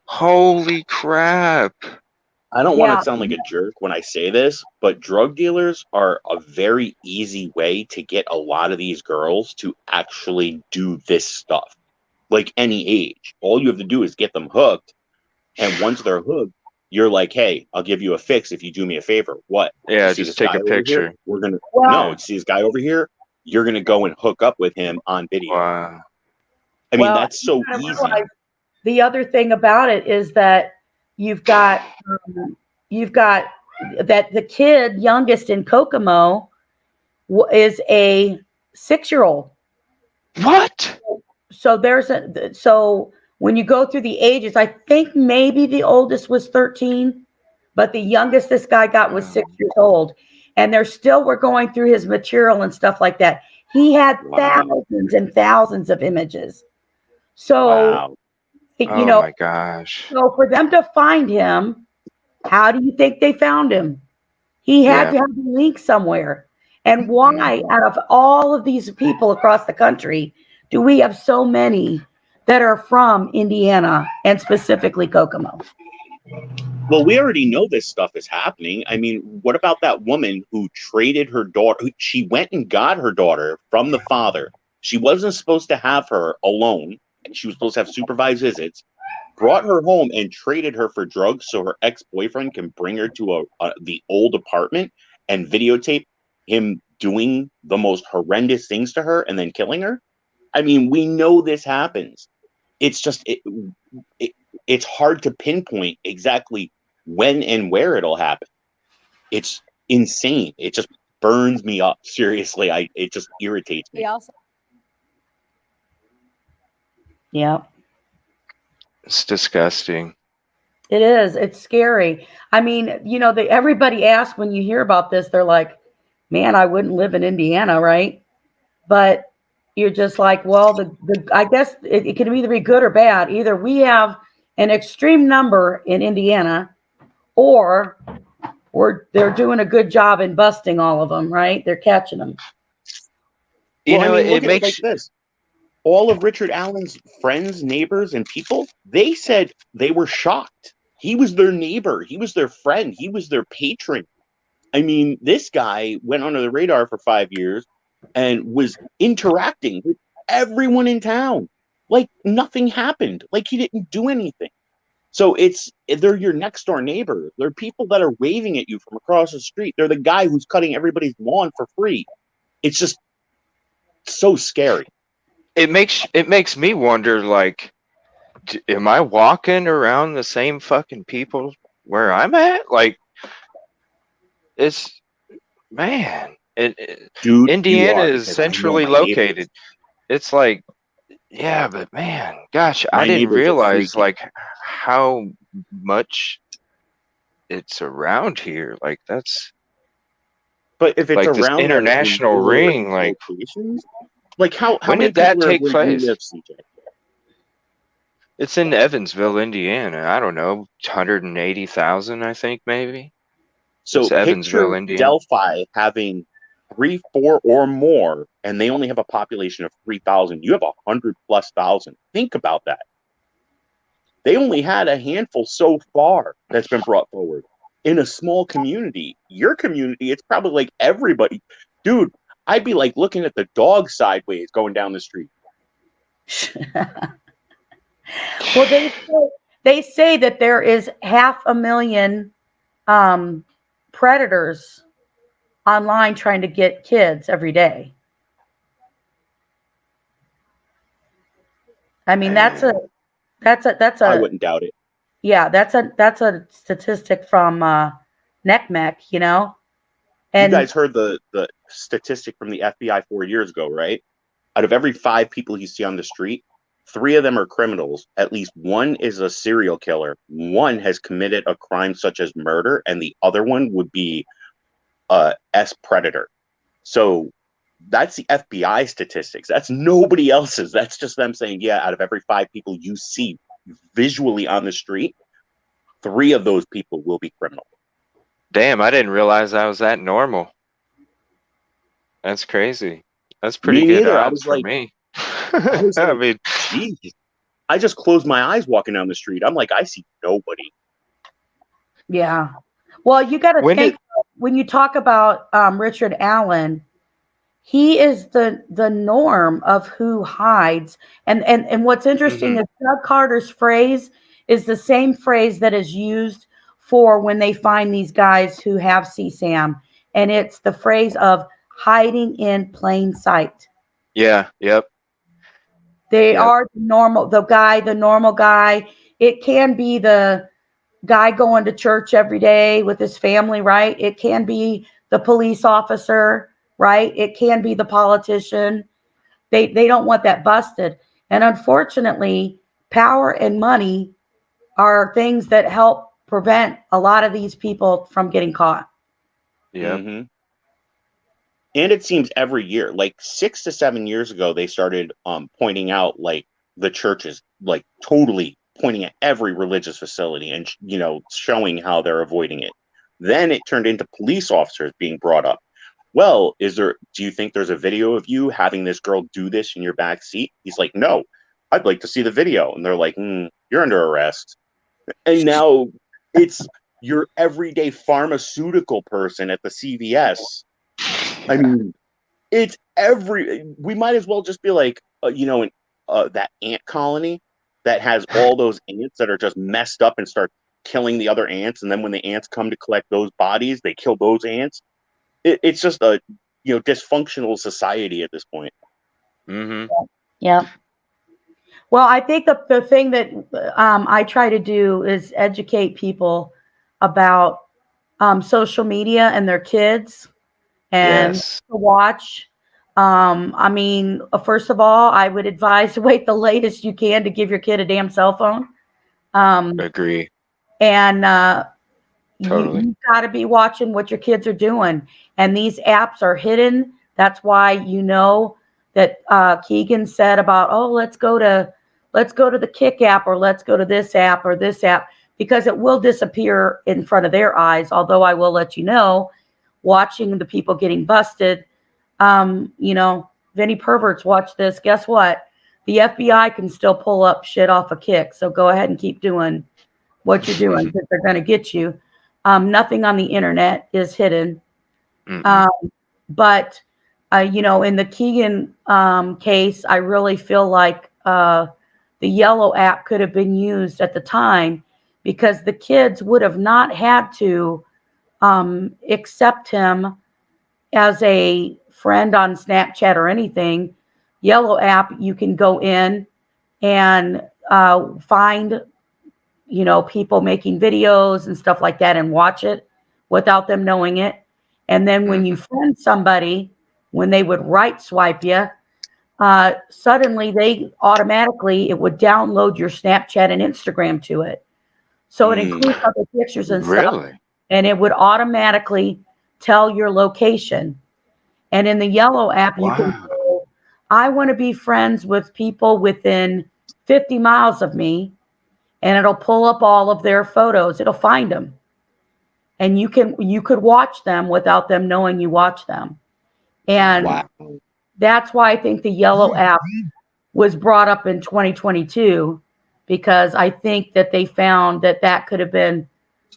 Holy crap. I don't want to sound like a jerk when I say this, but drug dealers are a very easy way to get a lot of these girls to actually do this stuff. Like any age. All you have to do is get them hooked. And once they're hooked, you're like, hey, I'll give you a fix if you do me a favor. What? Yeah, just take a picture. See this guy over here? You're going to go and hook up with him on video. Wow. I mean, that's so easy. The other thing about it is that you've got that the kid youngest in Kokomo is a 6-year-old. What? So when you go through the ages, I think maybe the oldest was 13, but the youngest this guy got was 6 years old. And we're going through his material and stuff like that. He had thousands and thousands of images. So, my gosh. So for them to find him, how do you think they found him? He had to have a link somewhere. And why, out of all of these people across the country, do we have so many that are from Indiana and specifically Kokomo? Well, we already know this stuff is happening. I mean, what about that woman who traded her daughter? She went and got her daughter from the father. She wasn't supposed to have her alone. She was supposed to have supervised visits. Brought her home and traded her for drugs so her ex-boyfriend can bring her to the old apartment and videotape him doing the most horrendous things to her and then killing her. I mean, we know this happens. It's just it's hard to pinpoint exactly when and where it'll happen. It's insane. It just burns me up. Seriously, it just irritates me. Yeah. It's disgusting. It is. It's scary. I mean, you know, everybody asks when you hear about this, they're like, man, I wouldn't live in Indiana, right? But you're just like, well, I guess it can either be good or bad. Either we have an extreme number in Indiana, or they're doing a good job in busting all of them, right? They're catching them. You know, look it at makes it like this. All of Richard Allen's friends, neighbors, and people, they said they were shocked. He was their neighbor. He was their friend. He was their patron. I mean, this guy went under the radar for 5 years and was interacting with everyone in town like nothing happened, like he didn't do anything. So they're your next door neighbor. They're people that are waving at you from across the street. They're the guy who's cutting everybody's lawn for free. It's just so scary. It makes me wonder, like, am I walking around the same fucking people where I'm at? Like, it's, man, Dude, Indiana is centrally located. Neighbors. It's like, yeah, but man, gosh, My I didn't neighbors are realize freaky. like how much it's around here. Like, that's But if it's like this around international ring, like, locations, like how when many did that people take where place? you live, CJ? It's in Evansville, Indiana. I don't know, 180,000, I think, maybe. So It's Evansville, picture Indiana. Delphi having 3, 4, or more, and they only have a population of 3,000. You have 100,000+. Think about that. They only had a handful so far that's been brought forward in a small community. Your community, it's probably like everybody. Dude, I'd be like looking at the dog sideways going down the street. Well, they say that there is 500,000 predators online trying to get kids every day. I mean, that's a I wouldn't doubt it. Yeah, that's a statistic from NCMEC, you know. And you guys heard the statistic from the FBI 4 years ago, right? Out of every 5 people you see on the street, 3 of them are criminals. At least 1 is a serial killer. 1 has committed a crime such as murder, and the other one would be a predator. So that's the FBI statistics. That's nobody else's. That's just them saying, yeah, out of every 5 people you see visually on the street, 3 of those people will be criminal. Damn, I didn't realize I was that normal. That's crazy. That's pretty good odds for me. I mean, geez, I just closed my eyes walking down the street. I'm like, I see nobody. Yeah. Well, you got to think when you talk about Richard Allen, he is the norm of who hides. And what's interesting is Doug Carter's phrase is the same phrase that is used for when they find these guys who have CSAM. And it's the phrase of hiding in plain sight. Yeah. Yep. They are the normal guy. It can be the guy going to church every day with his family, right? It can be the police officer, right? It can be the politician. They don't want that busted. And unfortunately, power and money are things that help prevent a lot of these people from getting caught. Yeah. Mm-hmm. And it seems every year, like 6 to 7 years ago, they started pointing out like the churches, like totally pointing at every religious facility and, you know, showing how they're avoiding it. Then it turned into police officers being brought up. Well, do you think there's a video of you having this girl do this in your back seat? He's like, no, I'd like to see the video. And they're like, you're under arrest. And now it's your everyday pharmaceutical person at the CVS. I mean, it's we might as well just be like, that ant colony that has all those ants that are just messed up and start killing the other ants. And then when the ants come to collect those bodies, they kill those ants. it's just a dysfunctional society at this point. Mm-hmm. Yeah. Well, I think the thing that I try to do is educate people about social media and their kids and Yes. to watch. I mean, first of all, I would advise to wait the latest you can to give your kid a damn cell phone. Agree. And Totally. you got to be watching what your kids are doing. And these apps are hidden. That's why that Keegan said about, oh, let's go to the Kick app, or let's go to this app or this app, because it will disappear in front of their eyes. Although I will let you know, watching the people getting busted, if any perverts watch this, guess what? The FBI can still pull up shit off a Kick. So go ahead and keep doing what you're doing, because they're going to get you. Nothing on the internet is hidden. But in the Keegan case, I really feel like the Yellow app could have been used at the time, because the kids would have not had to accept him as a friend on Snapchat or anything. Yellow app, you can go in and find people making videos and stuff like that and watch it without them knowing it. And then when you friend somebody, when they would right swipe you, suddenly it would download your Snapchat and Instagram to it. So it includes other pictures and stuff, Really? and it would automatically tell your location. And in the Yellow app, you can Wow. go, I want to be friends with people within 50 miles of me, and it'll pull up all of their photos. It'll find them. And you could watch them without them knowing you watch them. And Wow. that's why I think the Yellow app was brought up in 2022, because I think that they found that could have been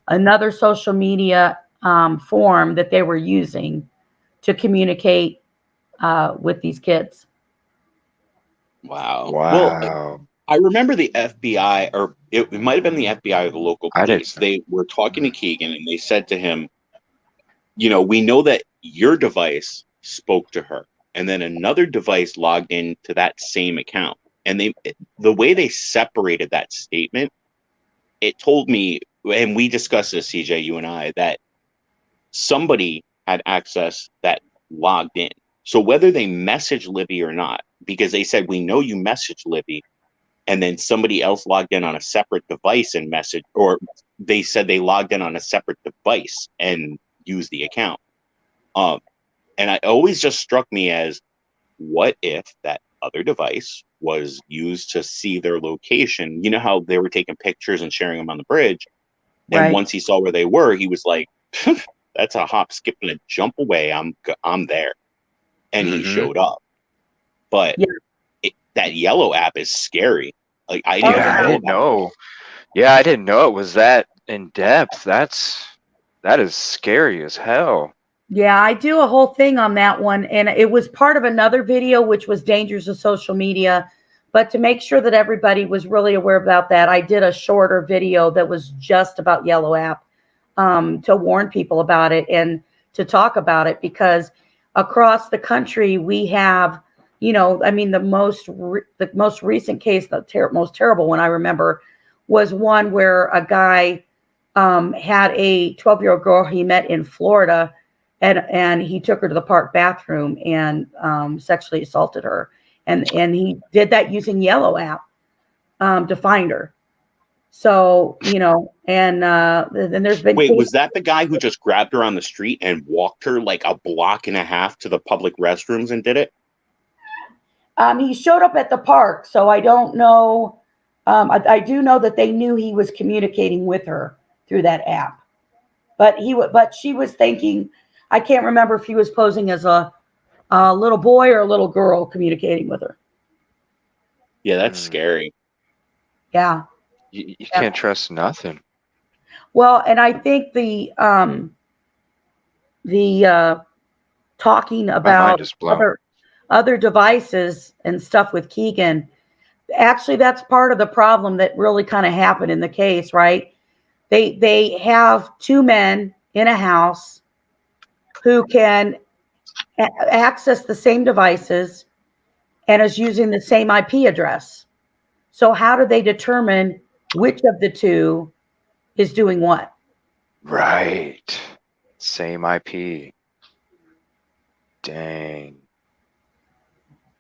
another social media form that they were using to communicate with these kids. Wow. Wow. Well, I remember the FBI, or it might have been the FBI or the local I didn't police. They were talking to Keegan, and they said to him, we know that your device spoke to her, and then another device logged into that same account. And the way they separated that statement, it told me, and we discussed this, CJ, you and I, that somebody had access that logged in. So whether they messaged Libby or not, because they said, we know you messaged Libby, and then somebody else logged in on a separate device and messaged, or they said they logged in on a separate device and used the account. And it always just struck me as, what if that other device was used to see their location? You know how they were taking pictures and sharing them on the bridge? And Right. once he saw where they were, he was like, that's a hop, skip, and a jump away. I'm there. And he showed up. But that Yellow app is scary. Like, I didn't know. Yeah, I didn't know it was that in depth. That is scary as hell. Yeah, I do a whole thing on that one, and it was part of another video, which was dangers of social media. But to make sure that everybody was really aware about that, I did a shorter video that was just about Yellow app, to warn people about it and to talk about it, because across the country we have, the most recent case, the most terrible one I remember, was one where a guy had a 12-year-old girl he met in Florida, and he took her to the park bathroom and sexually assaulted her. And he did that using Yellow app to find her. So, and there's been Wait, cases. was that the guy who just grabbed her on the street and walked her like a block and a half to the public restrooms and did it? He showed up at the park, so I don't know. I do know that they knew he was communicating with her through that app. But she was thinking, I can't remember if he was posing as a little boy or a little girl communicating with her. Yeah, that's scary. Yeah. You can't trust nothing. Well, and I think the talking about other devices and stuff with Keegan, actually that's part of the problem that really kind of happened in the case, right? They have two men in a house. who can access the same devices and is using the same IP address. So how do they determine which of the two is doing what? Right. Same IP. Dang.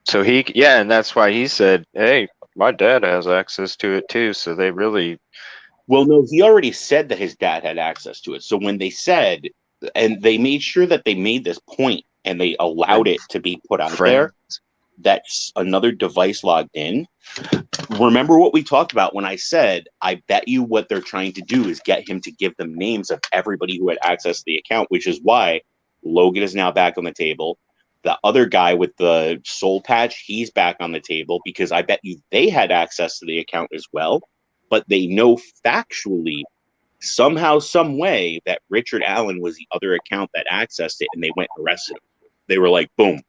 So and that's why he said, hey, my dad has access to it too. So they really. Well, no, he already said that his dad had access to it. So when they said, and they made sure that they made this point and they allowed it to be put out there, that's another device logged in. Remember what we talked about when I said, I bet you what they're trying to do is get him to give them names of everybody who had access to the account, which is why Logan is now back on the table. The other guy with the soul patch, he's back on the table because I bet you they had access to the account as well. But they know factually, somehow, some way, that Richard Allen was the other account that accessed it, and they went and arrested him. They were like, boom,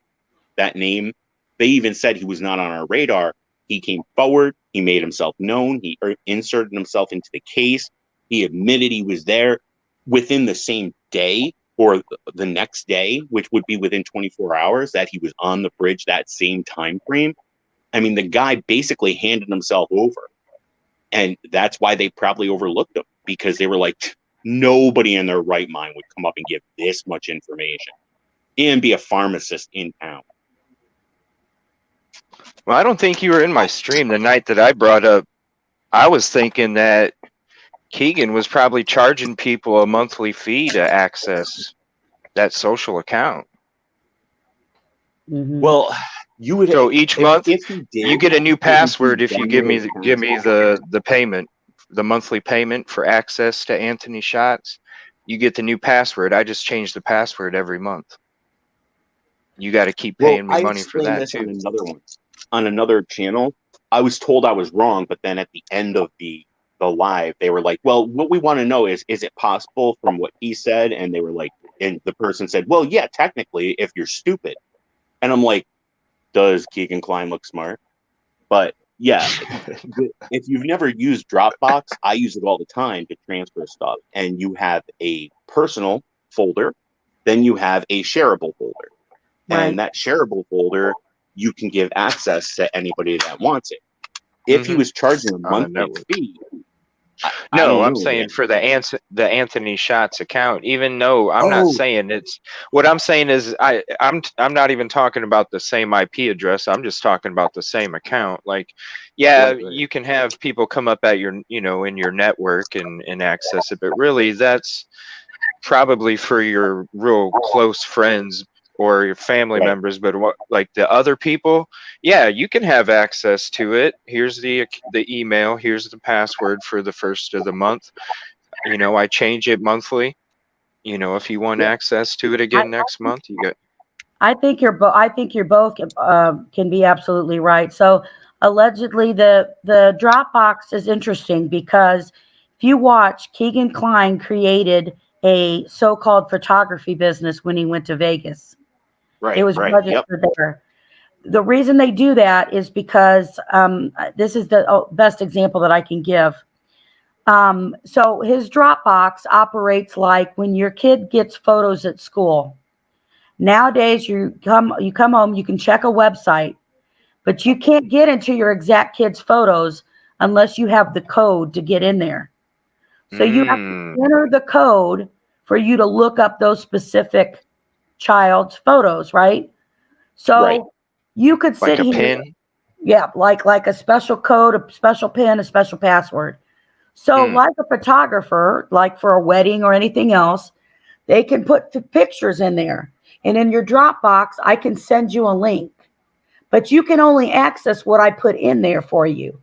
that name. They even said he was not on our radar. He came forward. He made himself known. He inserted himself into the case. He admitted he was there within the same day or the next day, which would be within 24 hours, that he was on the bridge that same time frame. I mean, the guy basically handed himself over. And that's why they probably overlooked him, because they were like, nobody in their right mind would come up and give this much information and be a pharmacist in town. Well, I don't think you were in my stream the night that I brought up. I was thinking that Keegan was probably charging people a monthly fee to access that social account. Mm-hmm. Well, you would. So each month you get a new password if you give me the payment, the monthly payment for access to Anthony Shots. You get the new password. I just change the password every month. You got to keep paying me money for that too. On another one, on another channel, I was told I was wrong, but then at the end of the live, they were like, "Well, what we want to know is it possible from what he said?" And they were like, and the person said, "Well, yeah, technically, if you're stupid." And I'm like, does Keegan Klein look smart? But yeah, if you've never used Dropbox, I use it all the time to transfer stuff. And you have a personal folder, then you have a shareable folder. Right. And that shareable folder, you can give access to anybody that wants it. If he was charging a monthly fee, no, I'm saying for the Anthony Shots account, even though I'm not saying it's, what I'm saying is I'm not even talking about the same IP address. I'm just talking about the same account. Like, yeah, right. You can have people come up at your, in your network and access it, but really that's probably for your real close friends or your family members. But like the other people, yeah, you can have access to it. Here's the email, here's the password for the first of the month. I change it monthly. If you want access to it again next month, you get. I think you're both can be absolutely right. So allegedly the Dropbox is interesting because if you watch, Keegan Klein created a so-called photography business when he went to Vegas. Right, it was registered there. The reason they do that is because this is the best example that I can give. So his Dropbox operates like when your kid gets photos at school. Nowadays, you come home, you can check a website, but you can't get into your exact kid's photos unless you have the code to get in there. So you have to enter the code for you to look up those specific child's photos, right? So you could sit here, pin? Yeah, like a special code, a special pin, a special password. So like a photographer, like for a wedding or anything else, they can put the pictures in there. And in your Dropbox, I can send you a link, but you can only access what I put in there for you.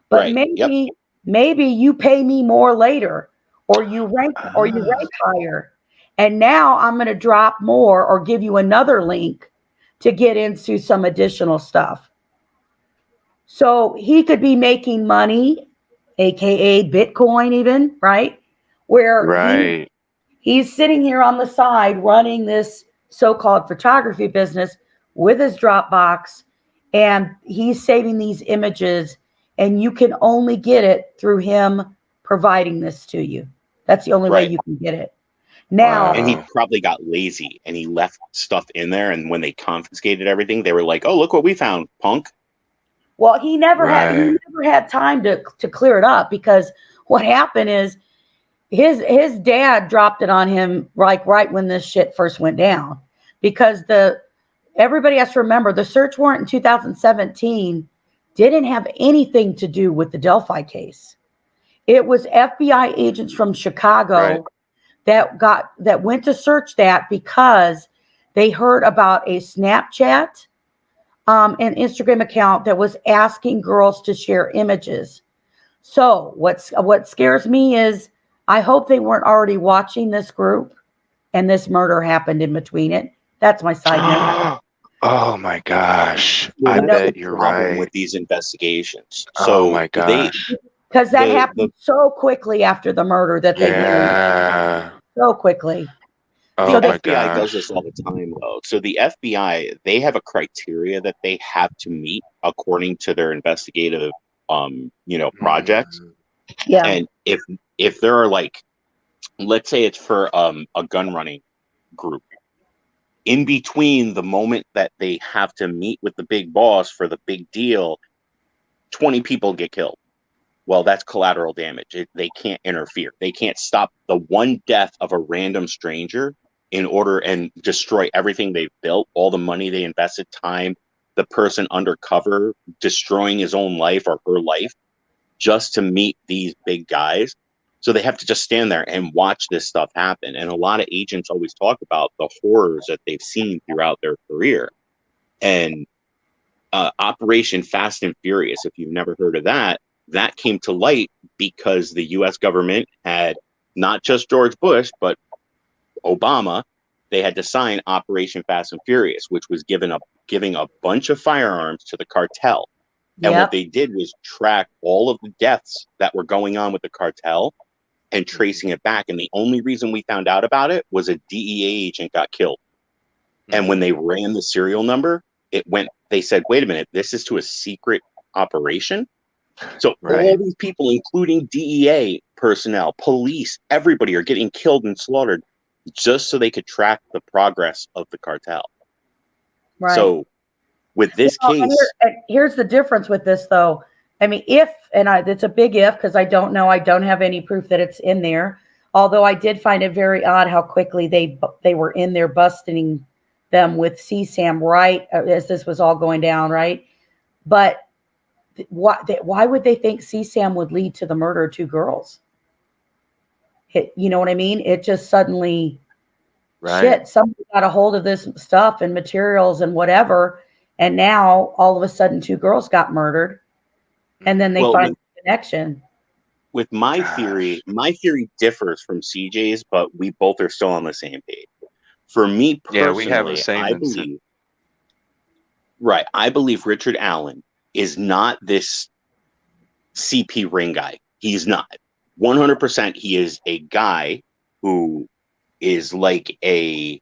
But maybe you pay me more later, or you rank higher. And now I'm going to drop more or give you another link to get into some additional stuff. So he could be making money, AKA Bitcoin even, right? Where he's sitting here on the side running this so-called photography business with his Dropbox, and he's saving these images, and you can only get it through him providing this to you. That's the only way you can get it. Now, And he probably got lazy and he left stuff in there. And when they confiscated everything, they were like, "Oh, look what we found, punk." well, he never had time to clear it up, because what happened is his dad dropped it on him like right when this shit first went down, because everybody has to remember the search warrant in 2017 didn't have anything to do with the Delphi case. It was FBI agents from Chicago that went to search that because they heard about a Snapchat an Instagram account that was asking girls to share images. So what scares me is I hope they weren't already watching this group and this murder happened in between it. That's my side note. Oh my gosh. Well, I that's bet the you're problem right. with these investigations. Oh So my gosh. Because that happened so quickly after the murder that they knew so quickly. Oh the my FBI does gosh. this all the time, though. So the FBI, they have a criteria that they have to meet according to their investigative, projects. Yeah. And if there are like, let's say it's for a gun running group, in between the moment that they have to meet with the big boss for the big deal, 20 people get killed. Well, that's collateral damage. They can't interfere. They can't stop the one death of a random stranger in order and destroy everything they've built, all the money they invested, time, the person undercover destroying his own life or her life just to meet these big guys. So they have to just stand there and watch this stuff happen. And a lot of agents always talk about the horrors that they've seen throughout their career. And Operation Fast and Furious, if you've never heard of that, that came to light because the U.S. government had not just George Bush, but Obama. They had to sign Operation Fast and Furious, which was giving a bunch of firearms to the cartel. And what they did was track all of the deaths that were going on with the cartel and tracing it back. And the only reason we found out about it was a DEA agent got killed. And when they ran the serial number, they said, wait a minute, this is to a secret operation. So all these people, including DEA personnel, police, everybody are getting killed and slaughtered just so they could track the progress of the cartel. Right. So with this case, here's the difference with this, though. I mean, it's a big if, because I don't know, I don't have any proof that it's in there. Although I did find it very odd how quickly they were in there busting them with CSAM right as this was all going down, right? But why would they think CSAM would lead to the murder of two girls? You know what I mean? It just suddenly, shit, somebody got a hold of this stuff and materials and whatever, and now all of a sudden 2 girls got murdered, and then they find the connection. With my theory differs from CJ's, but we both are still on the same page. For me personally, we have the same I believe Richard Allen is not this CP ring guy. He's not. 100% he is a guy who is like a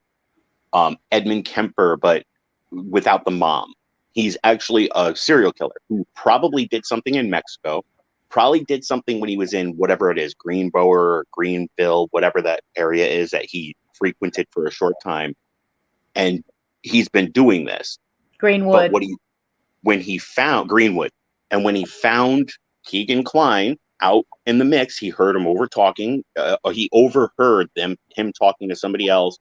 Edmund Kemper, but without the mom. He's actually a serial killer who probably did something in Mexico, probably did something when he was in whatever it is, Greenbow or Greenville, whatever that area is that he frequented for a short time. And he's been doing this. Greenwood. But when he found Greenwood, and when he found Keegan Kline out in the mix, he heard him over talking. He overheard him talking to somebody else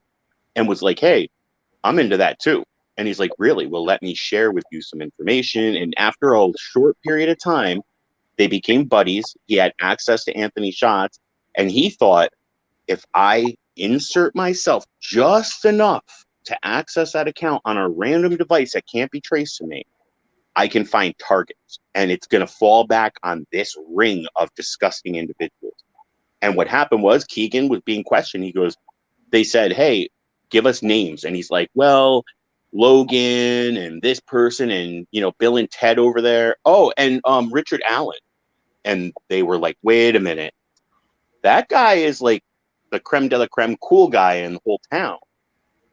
and was like, hey, I'm into that too. And he's like, really? Well, let me share with you some information. And after a short period of time, they became buddies. He had access to Anthony Shots. And he thought, if I insert myself just enough to access that account on a random device that can't be traced to me, I can find targets. And it's going to fall back on this ring of disgusting individuals. And what happened was Keegan was being questioned. He goes, they said, hey, give us names. And he's like, well, Logan and this person and, Bill and Ted over there. Oh, and Richard Allen. And they were like, wait a minute. That guy is like the creme de la creme cool guy in the whole town.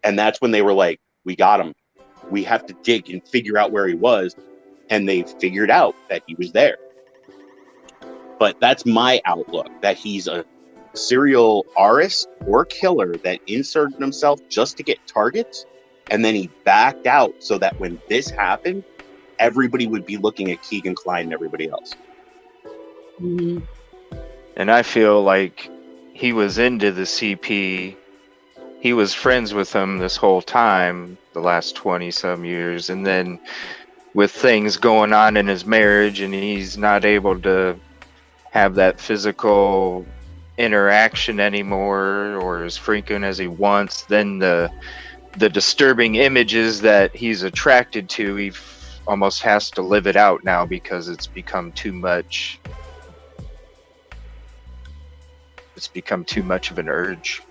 And that's when they were like, we got him. We have to dig and figure out where he was. And they figured out that he was there. But that's my outlook, that he's a serial artist or killer that inserted himself just to get targets, and then he backed out so that when this happened, everybody would be looking at Keegan Kline and everybody else. Mm-hmm. And I feel like he was into the CP. He was friends with him this whole time, the last 20 some years. And then with things going on in his marriage and he's not able to have that physical interaction anymore or as frequent as he wants, then the disturbing images that he's attracted to, he almost has to live it out now because it's become too much. It's become too much of an urge.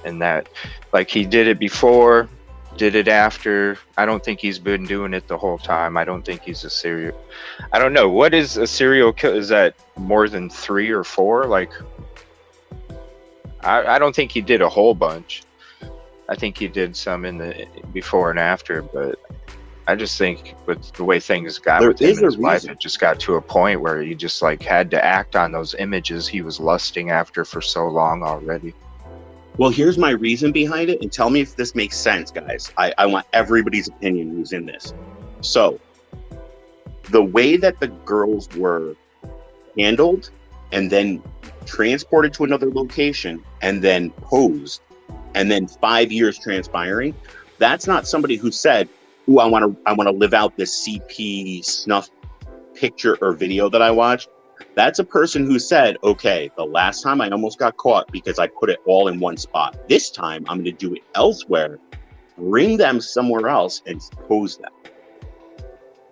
And that, like, he did it before, did it after. I don't think he's been doing it the whole time. I don't think he's a serial. I don't know. What is a serial killer? Is that more than 3 or 4? Like, I don't think he did a whole bunch. I think he did some in the before and after, but I just think with the way things got with him in his life, it just got to a point where he just like had to act on those images he was lusting after for so long already. Well, here's my reason behind it, and tell me if this makes sense, guys. I want everybody's opinion who's in this. So, the way that the girls were handled and then transported to another location and then posed and then 5 years transpiring, that's not somebody who said, "Ooh, I want to live out this CP snuff picture or video that I watched." That's a person who said, "Okay, the last time I almost got caught because I put it all in one spot. This time I'm going to do it elsewhere, bring them somewhere else and pose them."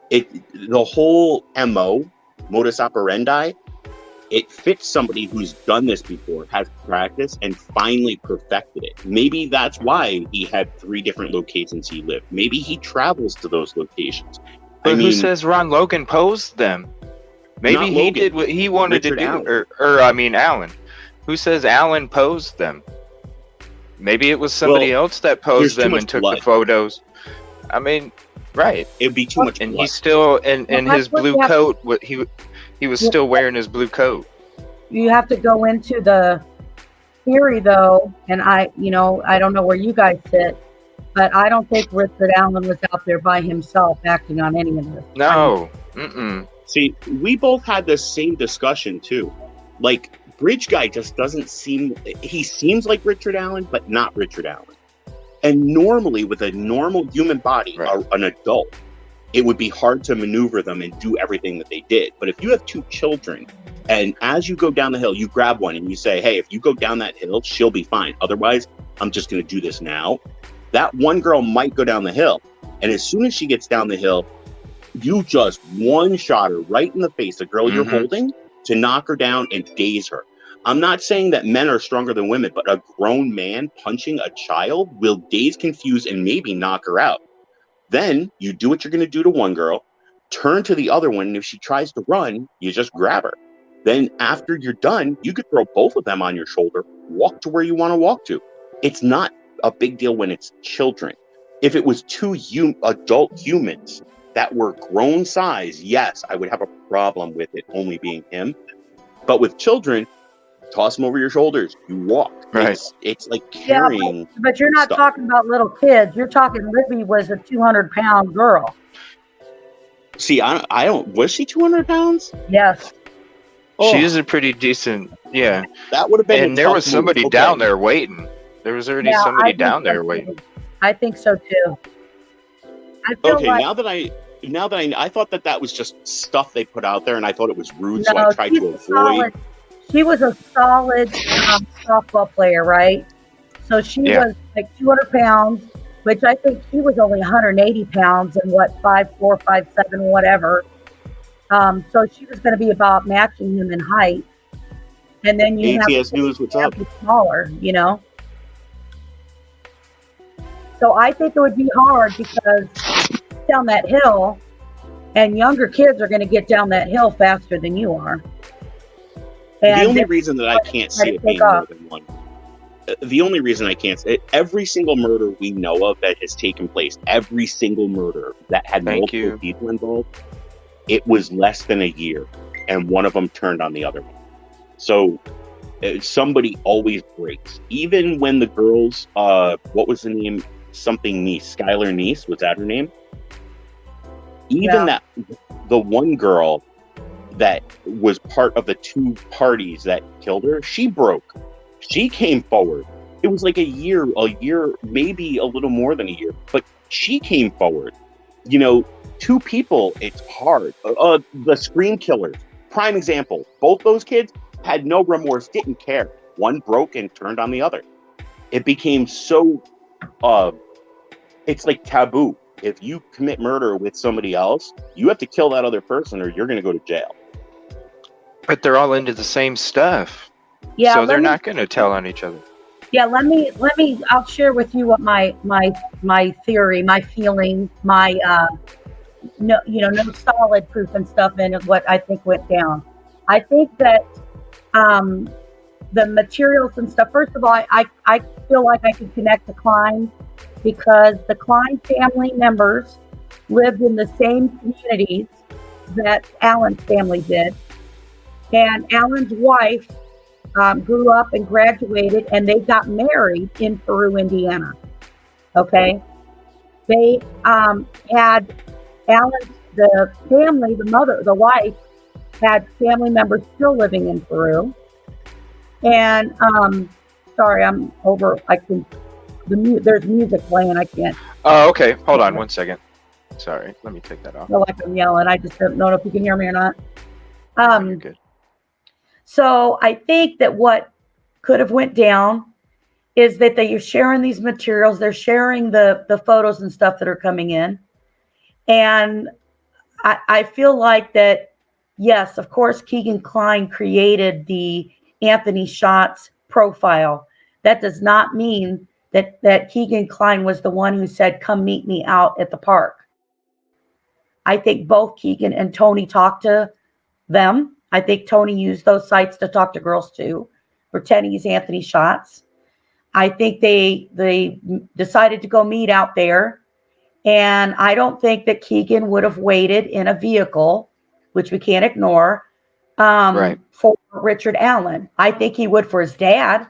The whole MO, modus operandi, it fits somebody who's done this before, has practice, and finally perfected it. Maybe that's why he had 3 different locations he lived. Maybe he travels to those locations. But who says Ron Logan posed them? Maybe he did what he wanted to do. Or I mean, Alan. Who says Alan posed them? Maybe it was somebody else that posed them and took the photos. I mean, right. It'd be too much And blood. he's still in his blue coat. He was still wearing his blue coat. You have to go into the theory, though, and I don't know where you guys sit, but I don't think Richard Allen was out there by himself acting on any of this. No. See, we both had the same discussion, too. Like, Bridge Guy just doesn't seem... He seems like Richard Allen, but not Richard Allen. And normally, with a normal human body, right, an adult, it would be hard to maneuver them and do everything that they did. But if you have 2 children, and as you go down the hill, you grab one and you say, "Hey, if you go down that hill, she'll be fine. Otherwise, I'm just going to do this now." That one girl might go down the hill. And as soon as she gets down the hill, you just one-shot her right in the face, the girl you're holding, to knock her down and daze her. I'm not saying that men are stronger than women, but a grown man punching a child will daze, confuse, and maybe knock her out. Then you do what you're going to do to one girl, turn to the other one, and if she tries to run, you just grab her. Then after you're done, you could throw both of them on your shoulder, walk to where you want to walk to. It's not a big deal when it's children. If it was 2 adult humans that were grown size, yes, I would have a problem with it only being him. But with children, toss them over your shoulders. You walk. Right. It's like carrying. Yeah, but you're not talking about little kids. You're talking Libby was a 200-pound girl. See, I don't. Was she 200 pounds? Yes. She is a pretty decent. Yeah. That would have been. And there was somebody down there waiting. There was already somebody down there waiting. I think so too. I feel Okay, like, now that I thought that was just stuff they put out there, and I thought it was rude, so I tried to avoid. She was a solid softball player, right? So she was like 200 pounds, which I think he was only 180 pounds and 5'4", 5'7", whatever. So she was going to be about matching him in height. And then you ATS News, what's up? Smaller, So I think it would be hard because down that hill, and younger kids are going to get down that hill faster than you are. And the only reason that I can't see it being more than one, the only reason I can't say it, every single murder we know of that has taken place, every single murder that had multiple people involved, it was less than a year, and one of them turned on the other one. So somebody always breaks. Even when the girls, what was the name? Something Niece, Skylar Niece, was that her name? Even that, the one girl that was part of the two parties that killed her, she broke. She came forward. It was like a year, maybe a little more than a year, but she came forward. You know, two people, it's hard. The Scream Killers, prime example. Both those kids had no remorse, didn't care. One broke and turned on the other. It became so, it's like taboo. If you commit murder with somebody else, you have to kill that other person or you're going to go to jail. But they're all into the same stuff. Yeah, so they're not going to tell on each other. Yeah, let me. I'll share with you what my theory, my feeling, my no solid proof and stuff, and what I think went down. I think that the materials and stuff. First of all, I feel like I could connect the Klein because the Klein family members lived in the same communities that Alan's family did, and Alan's wife grew up and graduated, and they got married in Peru, Indiana. Okay, they had the family, the mother, the wife, had family members still living in Peru. And sorry, I'm over. There's music playing. I can't. Oh, okay. Hold on 1 second. Sorry, let me take that off. I feel like I'm yelling. I just don't know if you can hear me or not. You're good. So I think that what could have went down is that they are sharing these materials. They're sharing the photos and stuff that are coming in. And I feel like that, yes, of course, Keegan Klein created the Anthony Schatz profile. That does not mean that Keegan Klein was the one who said, come meet me out at the park. I think both Keegan and Tony talked to them. I think Tony used those sites to talk to girls too, pretending he's Anthony Schatz. I think they decided to go meet out there. And I don't think that Keegan would have waited in a vehicle, which we can't ignore, for Richard Allen. I think he would for his dad.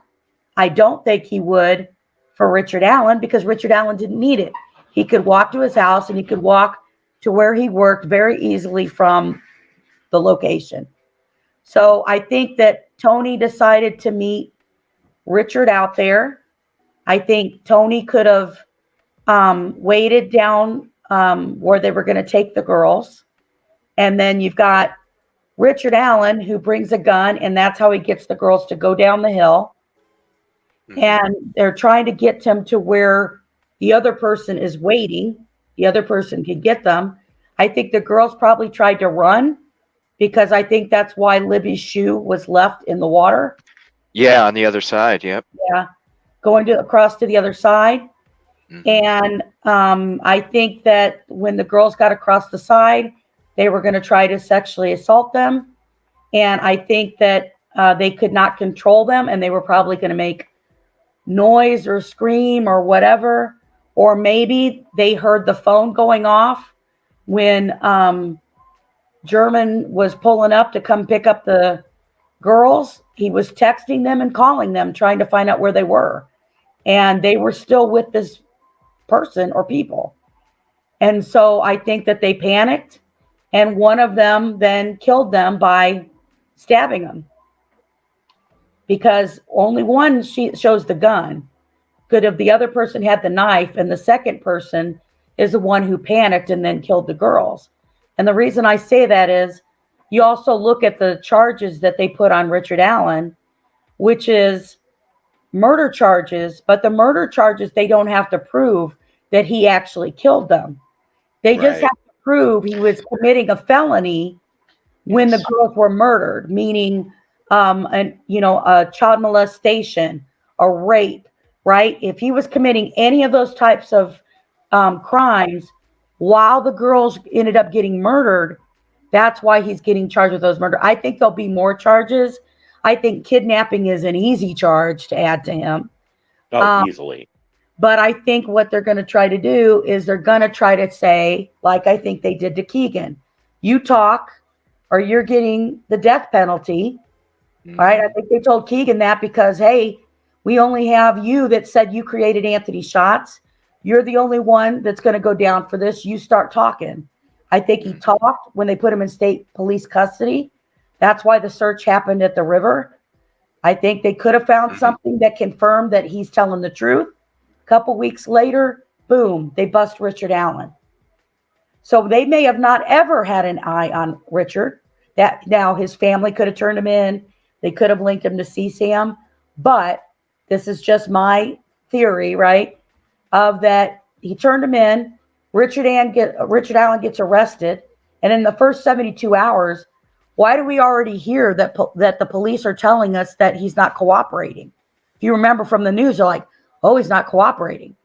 I don't think he would for Richard Allen because Richard Allen didn't need it. He could walk to his house and he could walk to where he worked very easily from the location. So I think that Tony decided to meet Richard out there. I think Tony could have waited down where they were going to take the girls. And then you've got Richard Allen who brings a gun, and that's how he gets the girls to go down the hill. Mm-hmm. And they're trying to get them to where the other person is waiting. The other person can get them. I think the girls probably tried to run because I think that's why Libby's shoe was left in the water. Yeah, on the other side. Yep. Yeah, going across to the other side. Mm-hmm. And I think that when the girls got across the side, they were going to try to sexually assault them. And I think that they could not control them, and they were probably going to make noise or scream or whatever. Or maybe they heard the phone going off when German was pulling up to come pick up the girls. He was texting them and calling them, trying to find out where they were. And they were still with this person or people. And so I think that they panicked, and one of them then killed them by stabbing them. Because only one shows the gun. Could have the other person had the knife, and the second person is the one who panicked and then killed the girls. And the reason I say that is you also look at the charges that they put on Richard Allen, which is murder charges, but the murder charges, they don't have to prove that he actually killed them. They just have to prove he was committing a felony when the girls were murdered, meaning a child molestation, a rape, right? If he was committing any of those types of crimes while the girls ended up getting murdered, that's why he's getting charged with those murder. I think there'll be more charges. I think kidnapping is an easy charge to add to him. Easily. But I think what they're going to try to do is they're going to try to say, like I think they did to Keegan, you talk or you're getting the death penalty. right? I think they told Keegan that because, hey, we only have you that said you created Anthony's shots. You're the only one that's going to go down for this. You start talking. I think he talked when they put him in state police custody. That's why the search happened at the river. I think they could have found something that confirmed that he's telling the truth. A couple weeks later, boom, they bust Richard Allen. So they may have not ever had an eye on Richard. That now his family could have turned him in. They could have linked him to CSAM. But this is just my theory, right? Of that he turned him in. Richard Allen gets arrested. And in the first 72 hours, why do we already hear that the police are telling us that he's not cooperating? If you remember from the news, they're like, oh, he's not cooperating.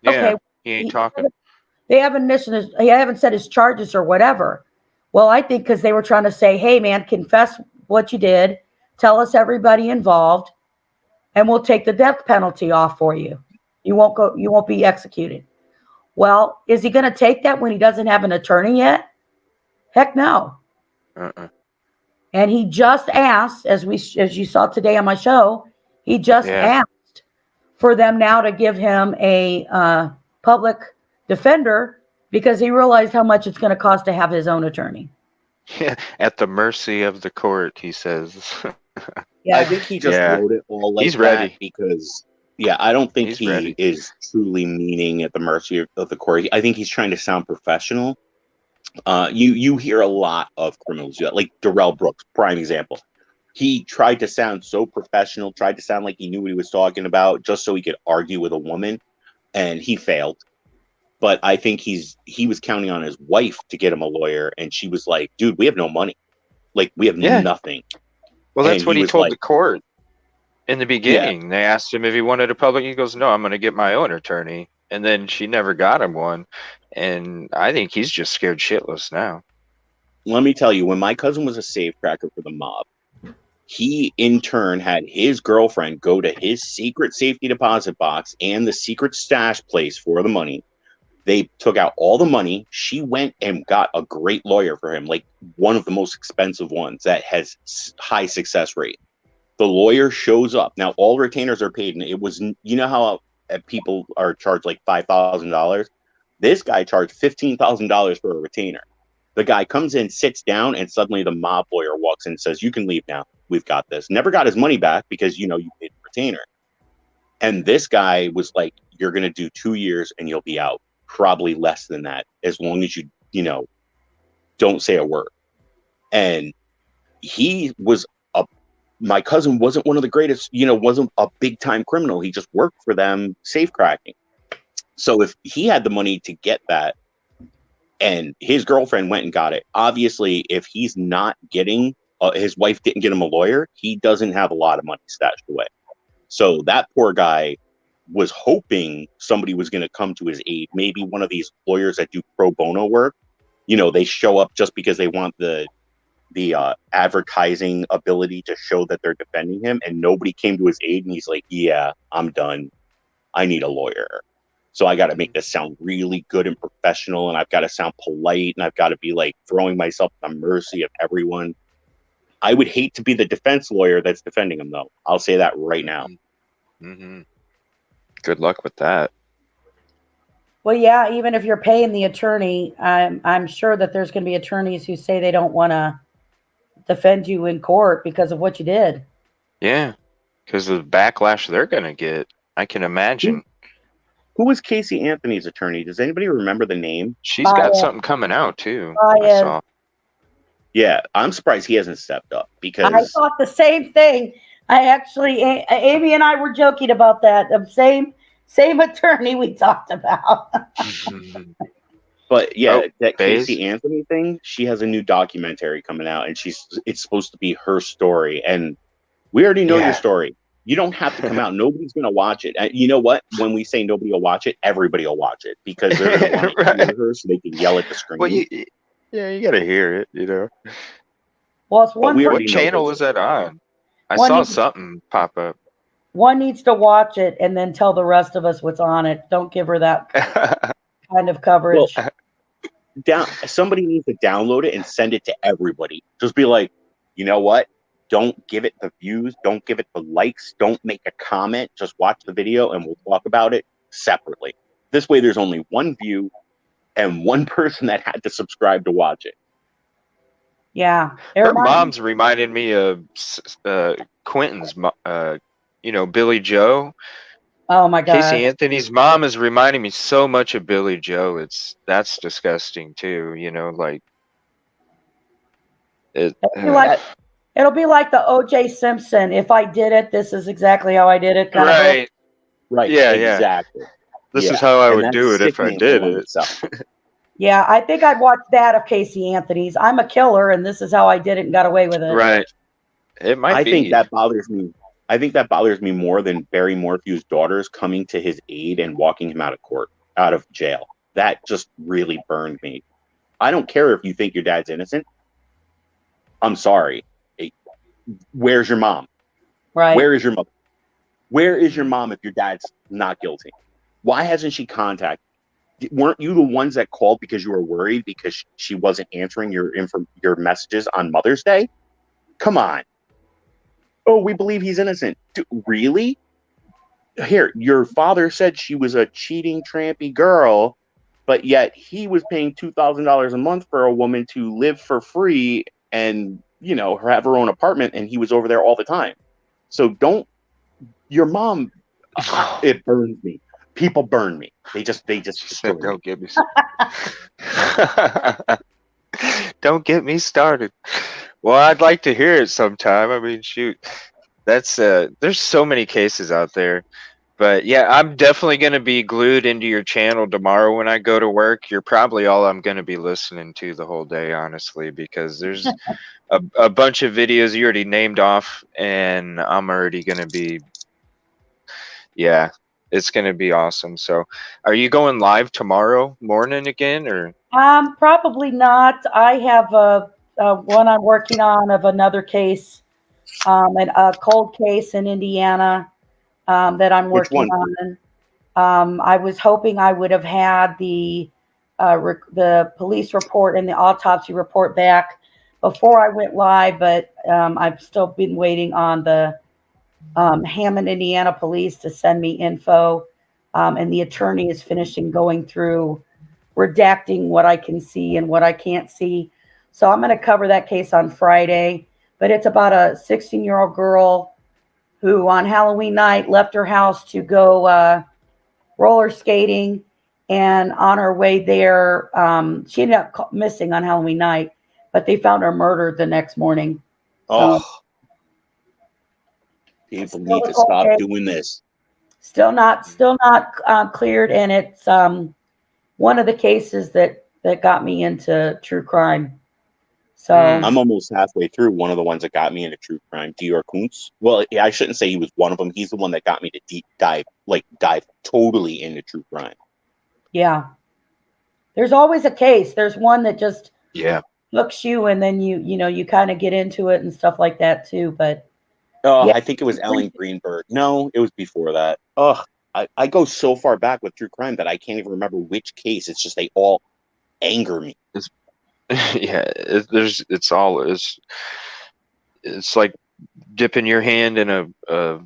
Yeah, okay, he ain't talking. They haven't said his charges or whatever. Well, I think because they were trying to say, hey, man, confess what you did. Tell us everybody involved, and we'll take the death penalty off for you. You won't be executed. Well, is he going to take that when he doesn't have an attorney yet? Heck no. And he just asked, as you saw today on my show, he just asked for them now to give him a public defender because he realized how much it's going to cost to have his own attorney. Yeah, at the mercy of the court, he says. I think he just wrote it all like he's ready. that because, I don't think he is truly meaning at the mercy of the court. I think he's trying to sound professional. You hear a lot of criminals, like Darrell Brooks, prime example. He tried to sound so professional, tried to sound like he knew what he was talking about just so he could argue with a woman, and he failed. But I think he was counting on his wife to get him a lawyer, and she was like, dude, we have no money. Like, we have nothing. Well, that's what he told the court in the beginning. Yeah. They asked him if he wanted a public. He goes, no, I'm going to get my own attorney. And then she never got him one. And I think he's just scared shitless now. Let me tell you, when my cousin was a safecracker for the mob, he in turn had his girlfriend go to his secret safety deposit box and the secret stash place for the money. They took out all the money. She went and got a great lawyer for him, like one of the most expensive ones that has high success rate. The lawyer shows up. Now, all retainers are paid. And it was, you know how people are charged like $5,000? This guy charged $15,000 for a retainer. The guy comes in, sits down, and suddenly the mob lawyer walks in and says, you can leave now. We've got this. Never got his money back because, you paid the retainer. And this guy was like, you're going to do 2 years and you'll be out. Probably less than that, as long as you don't say a word. And he was my cousin wasn't one of the greatest, wasn't a big time criminal. He just worked for them safe cracking. So if he had the money to get that and his girlfriend went and got it, obviously if he's not getting his wife didn't get him a lawyer, he doesn't have a lot of money stashed away. So that poor guy was hoping somebody was going to come to his aid. Maybe one of these lawyers that do pro bono work, they show up just because they want the advertising ability to show that they're defending him, and nobody came to his aid, and he's like, yeah, I'm done. I need a lawyer. So I got to make this sound really good and professional, and I've got to sound polite, and I've got to be like throwing myself at the mercy of everyone. I would hate to be the defense lawyer that's defending him, though. I'll say that right now. Mm-hmm. Good luck with that. Well, yeah, even if you're paying the attorney, I'm sure that there's going to be attorneys who say they don't want to defend you in court because of what you did. Yeah, because of the backlash they're going to get. I can imagine. Who was Casey Anthony's attorney? Does anybody remember the name? She's got something coming out, too. I saw. Yeah, I'm surprised he hasn't stepped up because I thought the same thing. I actually, Amy and I were joking about that. The same attorney we talked about. But yeah, that Casey Anthony thing, she has a new documentary coming out, and it's supposed to be her story. And we already know your story. You don't have to come out. Nobody's going to watch it. You know what? When we say nobody will watch it, everybody will watch it because they're going to want to hear her so they can yell at the screen. Well, you got to hear it, Well, it's one. What channel was that on? I saw something pop up. One needs to watch it and then tell the rest of us what's on it. Don't give her that kind of coverage. Well, somebody needs to download it and send it to everybody. Just be like, you know what? Don't give it the views. Don't give it the likes. Don't make a comment. Just watch the video and we'll talk about it separately. This way, there's only one view and one person that had to subscribe to watch it. Yeah. Her mom's reminding me of Quentin's, Billy Joe. Oh my God. Casey Anthony's mom is reminding me so much of Billy Joe. That's disgusting too. Like it. It'll be like the O.J. Simpson. If I did it, this is exactly how I did it. Right. Right. Yeah. Exactly. This is how I would do it if I did it. Yeah, I think I'd watch that of Casey Anthony's. I'm a killer, and this is how I did it and got away with it. Right. It might be. I think that bothers me. I think that bothers me more than Barry Morphew's daughters coming to his aid and walking him out of jail. That just really burned me. I don't care if you think your dad's innocent. I'm sorry. Where's your mom? Right. Where is your mother? Where is your mom if your dad's not guilty? Why hasn't she contacted? Weren't you the ones that called because you were worried because she wasn't answering your messages on Mother's Day? Come on. Oh, we believe he's innocent. Really? Here, your father said she was a cheating, trampy girl, but yet he was paying $2,000 a month for a woman to live for free and, have her own apartment, and he was over there all the time. So your mom, it burns me. People burn me. They just don't get me. Don't get me started. Well, I'd like to hear it sometime. I mean, shoot, that's there's so many cases out there, but yeah, I'm definitely going to be glued into your channel tomorrow when I go to work. You're probably all I'm going to be listening to the whole day, honestly, because there's a bunch of videos you already named off, and I'm already going to be, yeah, it's going to be awesome. So, are you going live tomorrow morning again, or? Probably not. I have one I'm working on of another case, a cold case in Indiana that I'm working on. I was hoping I would have had the police report and the autopsy report back before I went live, but I've still been waiting on the Hammond, Indiana police to send me info, and the attorney is finishing going through redacting what I can see and what I can't see. So I'm going to cover that case on Friday, but it's about a 16-year-old girl who on Halloween night left her house to go roller skating, and on her way there, she ended up missing on Halloween night, but they found her murdered the next morning. Oh, people need to stop doing this. Still not cleared, and it's one of the cases that got me into true crime. So I'm almost halfway through one of the ones that got me into true crime, Dior Kuntz. Well, I shouldn't say he was one of them. He's the one that got me to deep dive totally into true crime. Yeah. There's always a case. There's one that just hooks you, and then you kind of get into it and stuff like that too. But I think it was Ellen Greenberg. No, it was before that. I go so far back with true crime that I can't even remember which case. It's just they all anger me. It's like dipping your hand in a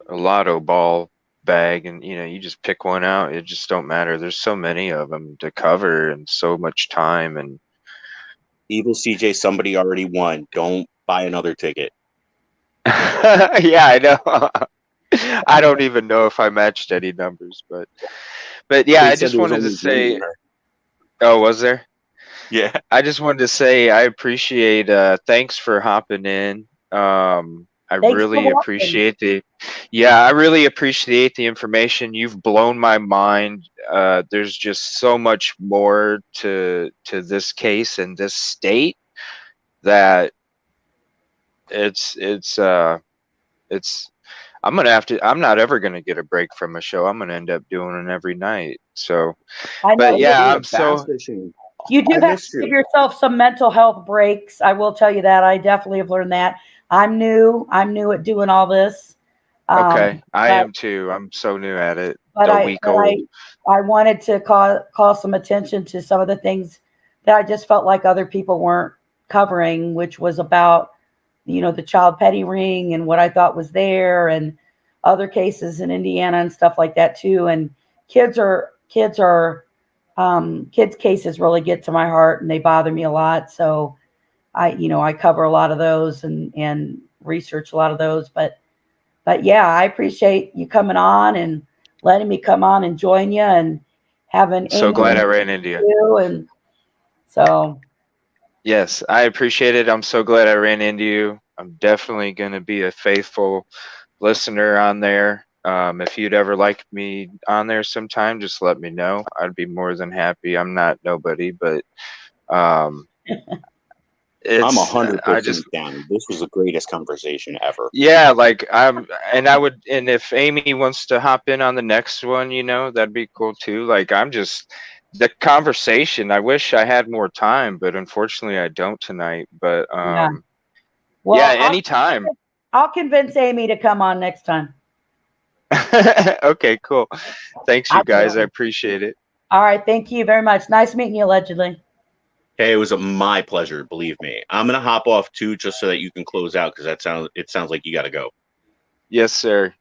lotto ball bag, and you just pick one out. It just don't matter. There's so many of them to cover and so much time. And EvilleCJ, somebody already won. Don't buy another ticket. Yeah, I know. I don't even know if I matched any numbers, but yeah, I just wanted to say. Oh, was there? Yeah, I just wanted to say I appreciate. Thanks for hopping in. I really appreciate I really appreciate the information. You've blown my mind. There's just so much more to this case and this state that it's I'm not ever gonna get a break from a show. I'm gonna end up doing it every night. So, but yeah, you do have to give yourself some mental health breaks. I will tell you that. I definitely have learned that. I'm new at doing all this. Okay, I am too. I'm so new at it. I wanted to call some attention to some of the things that I just felt like other people weren't covering, which was about the child petty ring and what I thought was there, and other cases in Indiana and stuff like that too. And kids cases really get to my heart, and they bother me a lot. So I cover a lot of those and research a lot of those. But yeah, I appreciate you coming on and letting me come on and join you, and having So Amy glad I ran into you. you. And so, Yes, I appreciate it. I'm so glad I ran into you. I'm definitely going to be a faithful listener on there. If you'd ever like me on there sometime, just let me know. I'd be more than happy. I'm not nobody, but um, I'm it's I 100% just down. This was the greatest conversation ever. yeah, like and if Amy wants to hop in on the next one, that'd be cool too. Like the conversation. I wish I had more time, but unfortunately I don't tonight. But yeah. yeah, Well, anytime. I'll convince Amy to come on next time. Okay, cool. Thanks, you guys. I appreciate it. All right. Thank you very much. Nice meeting you, allegedly. Hey, it was my pleasure. Believe me. I'm gonna hop off too, just so that you can close out, because it sounds like you got to go. Yes, sir.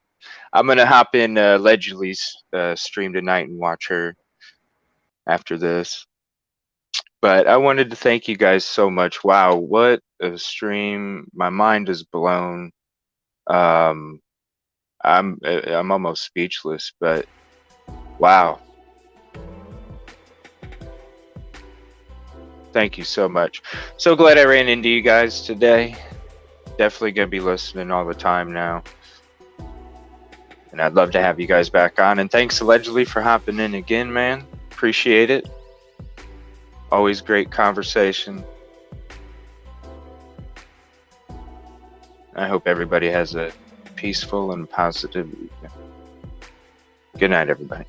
I'm gonna hop in Allegedly's stream tonight and watch her after this. But I wanted to thank you guys so much. Wow, what a stream! My mind is blown. I'm almost speechless. But wow, thank you so much. So glad I ran into you guys today. Definitely gonna be listening all the time now. And I'd love to have you guys back on. And thanks, Allegedly, for hopping in again, man. Appreciate it. Always great conversation. I hope everybody has a peaceful and positive weekend. Good night, everybody.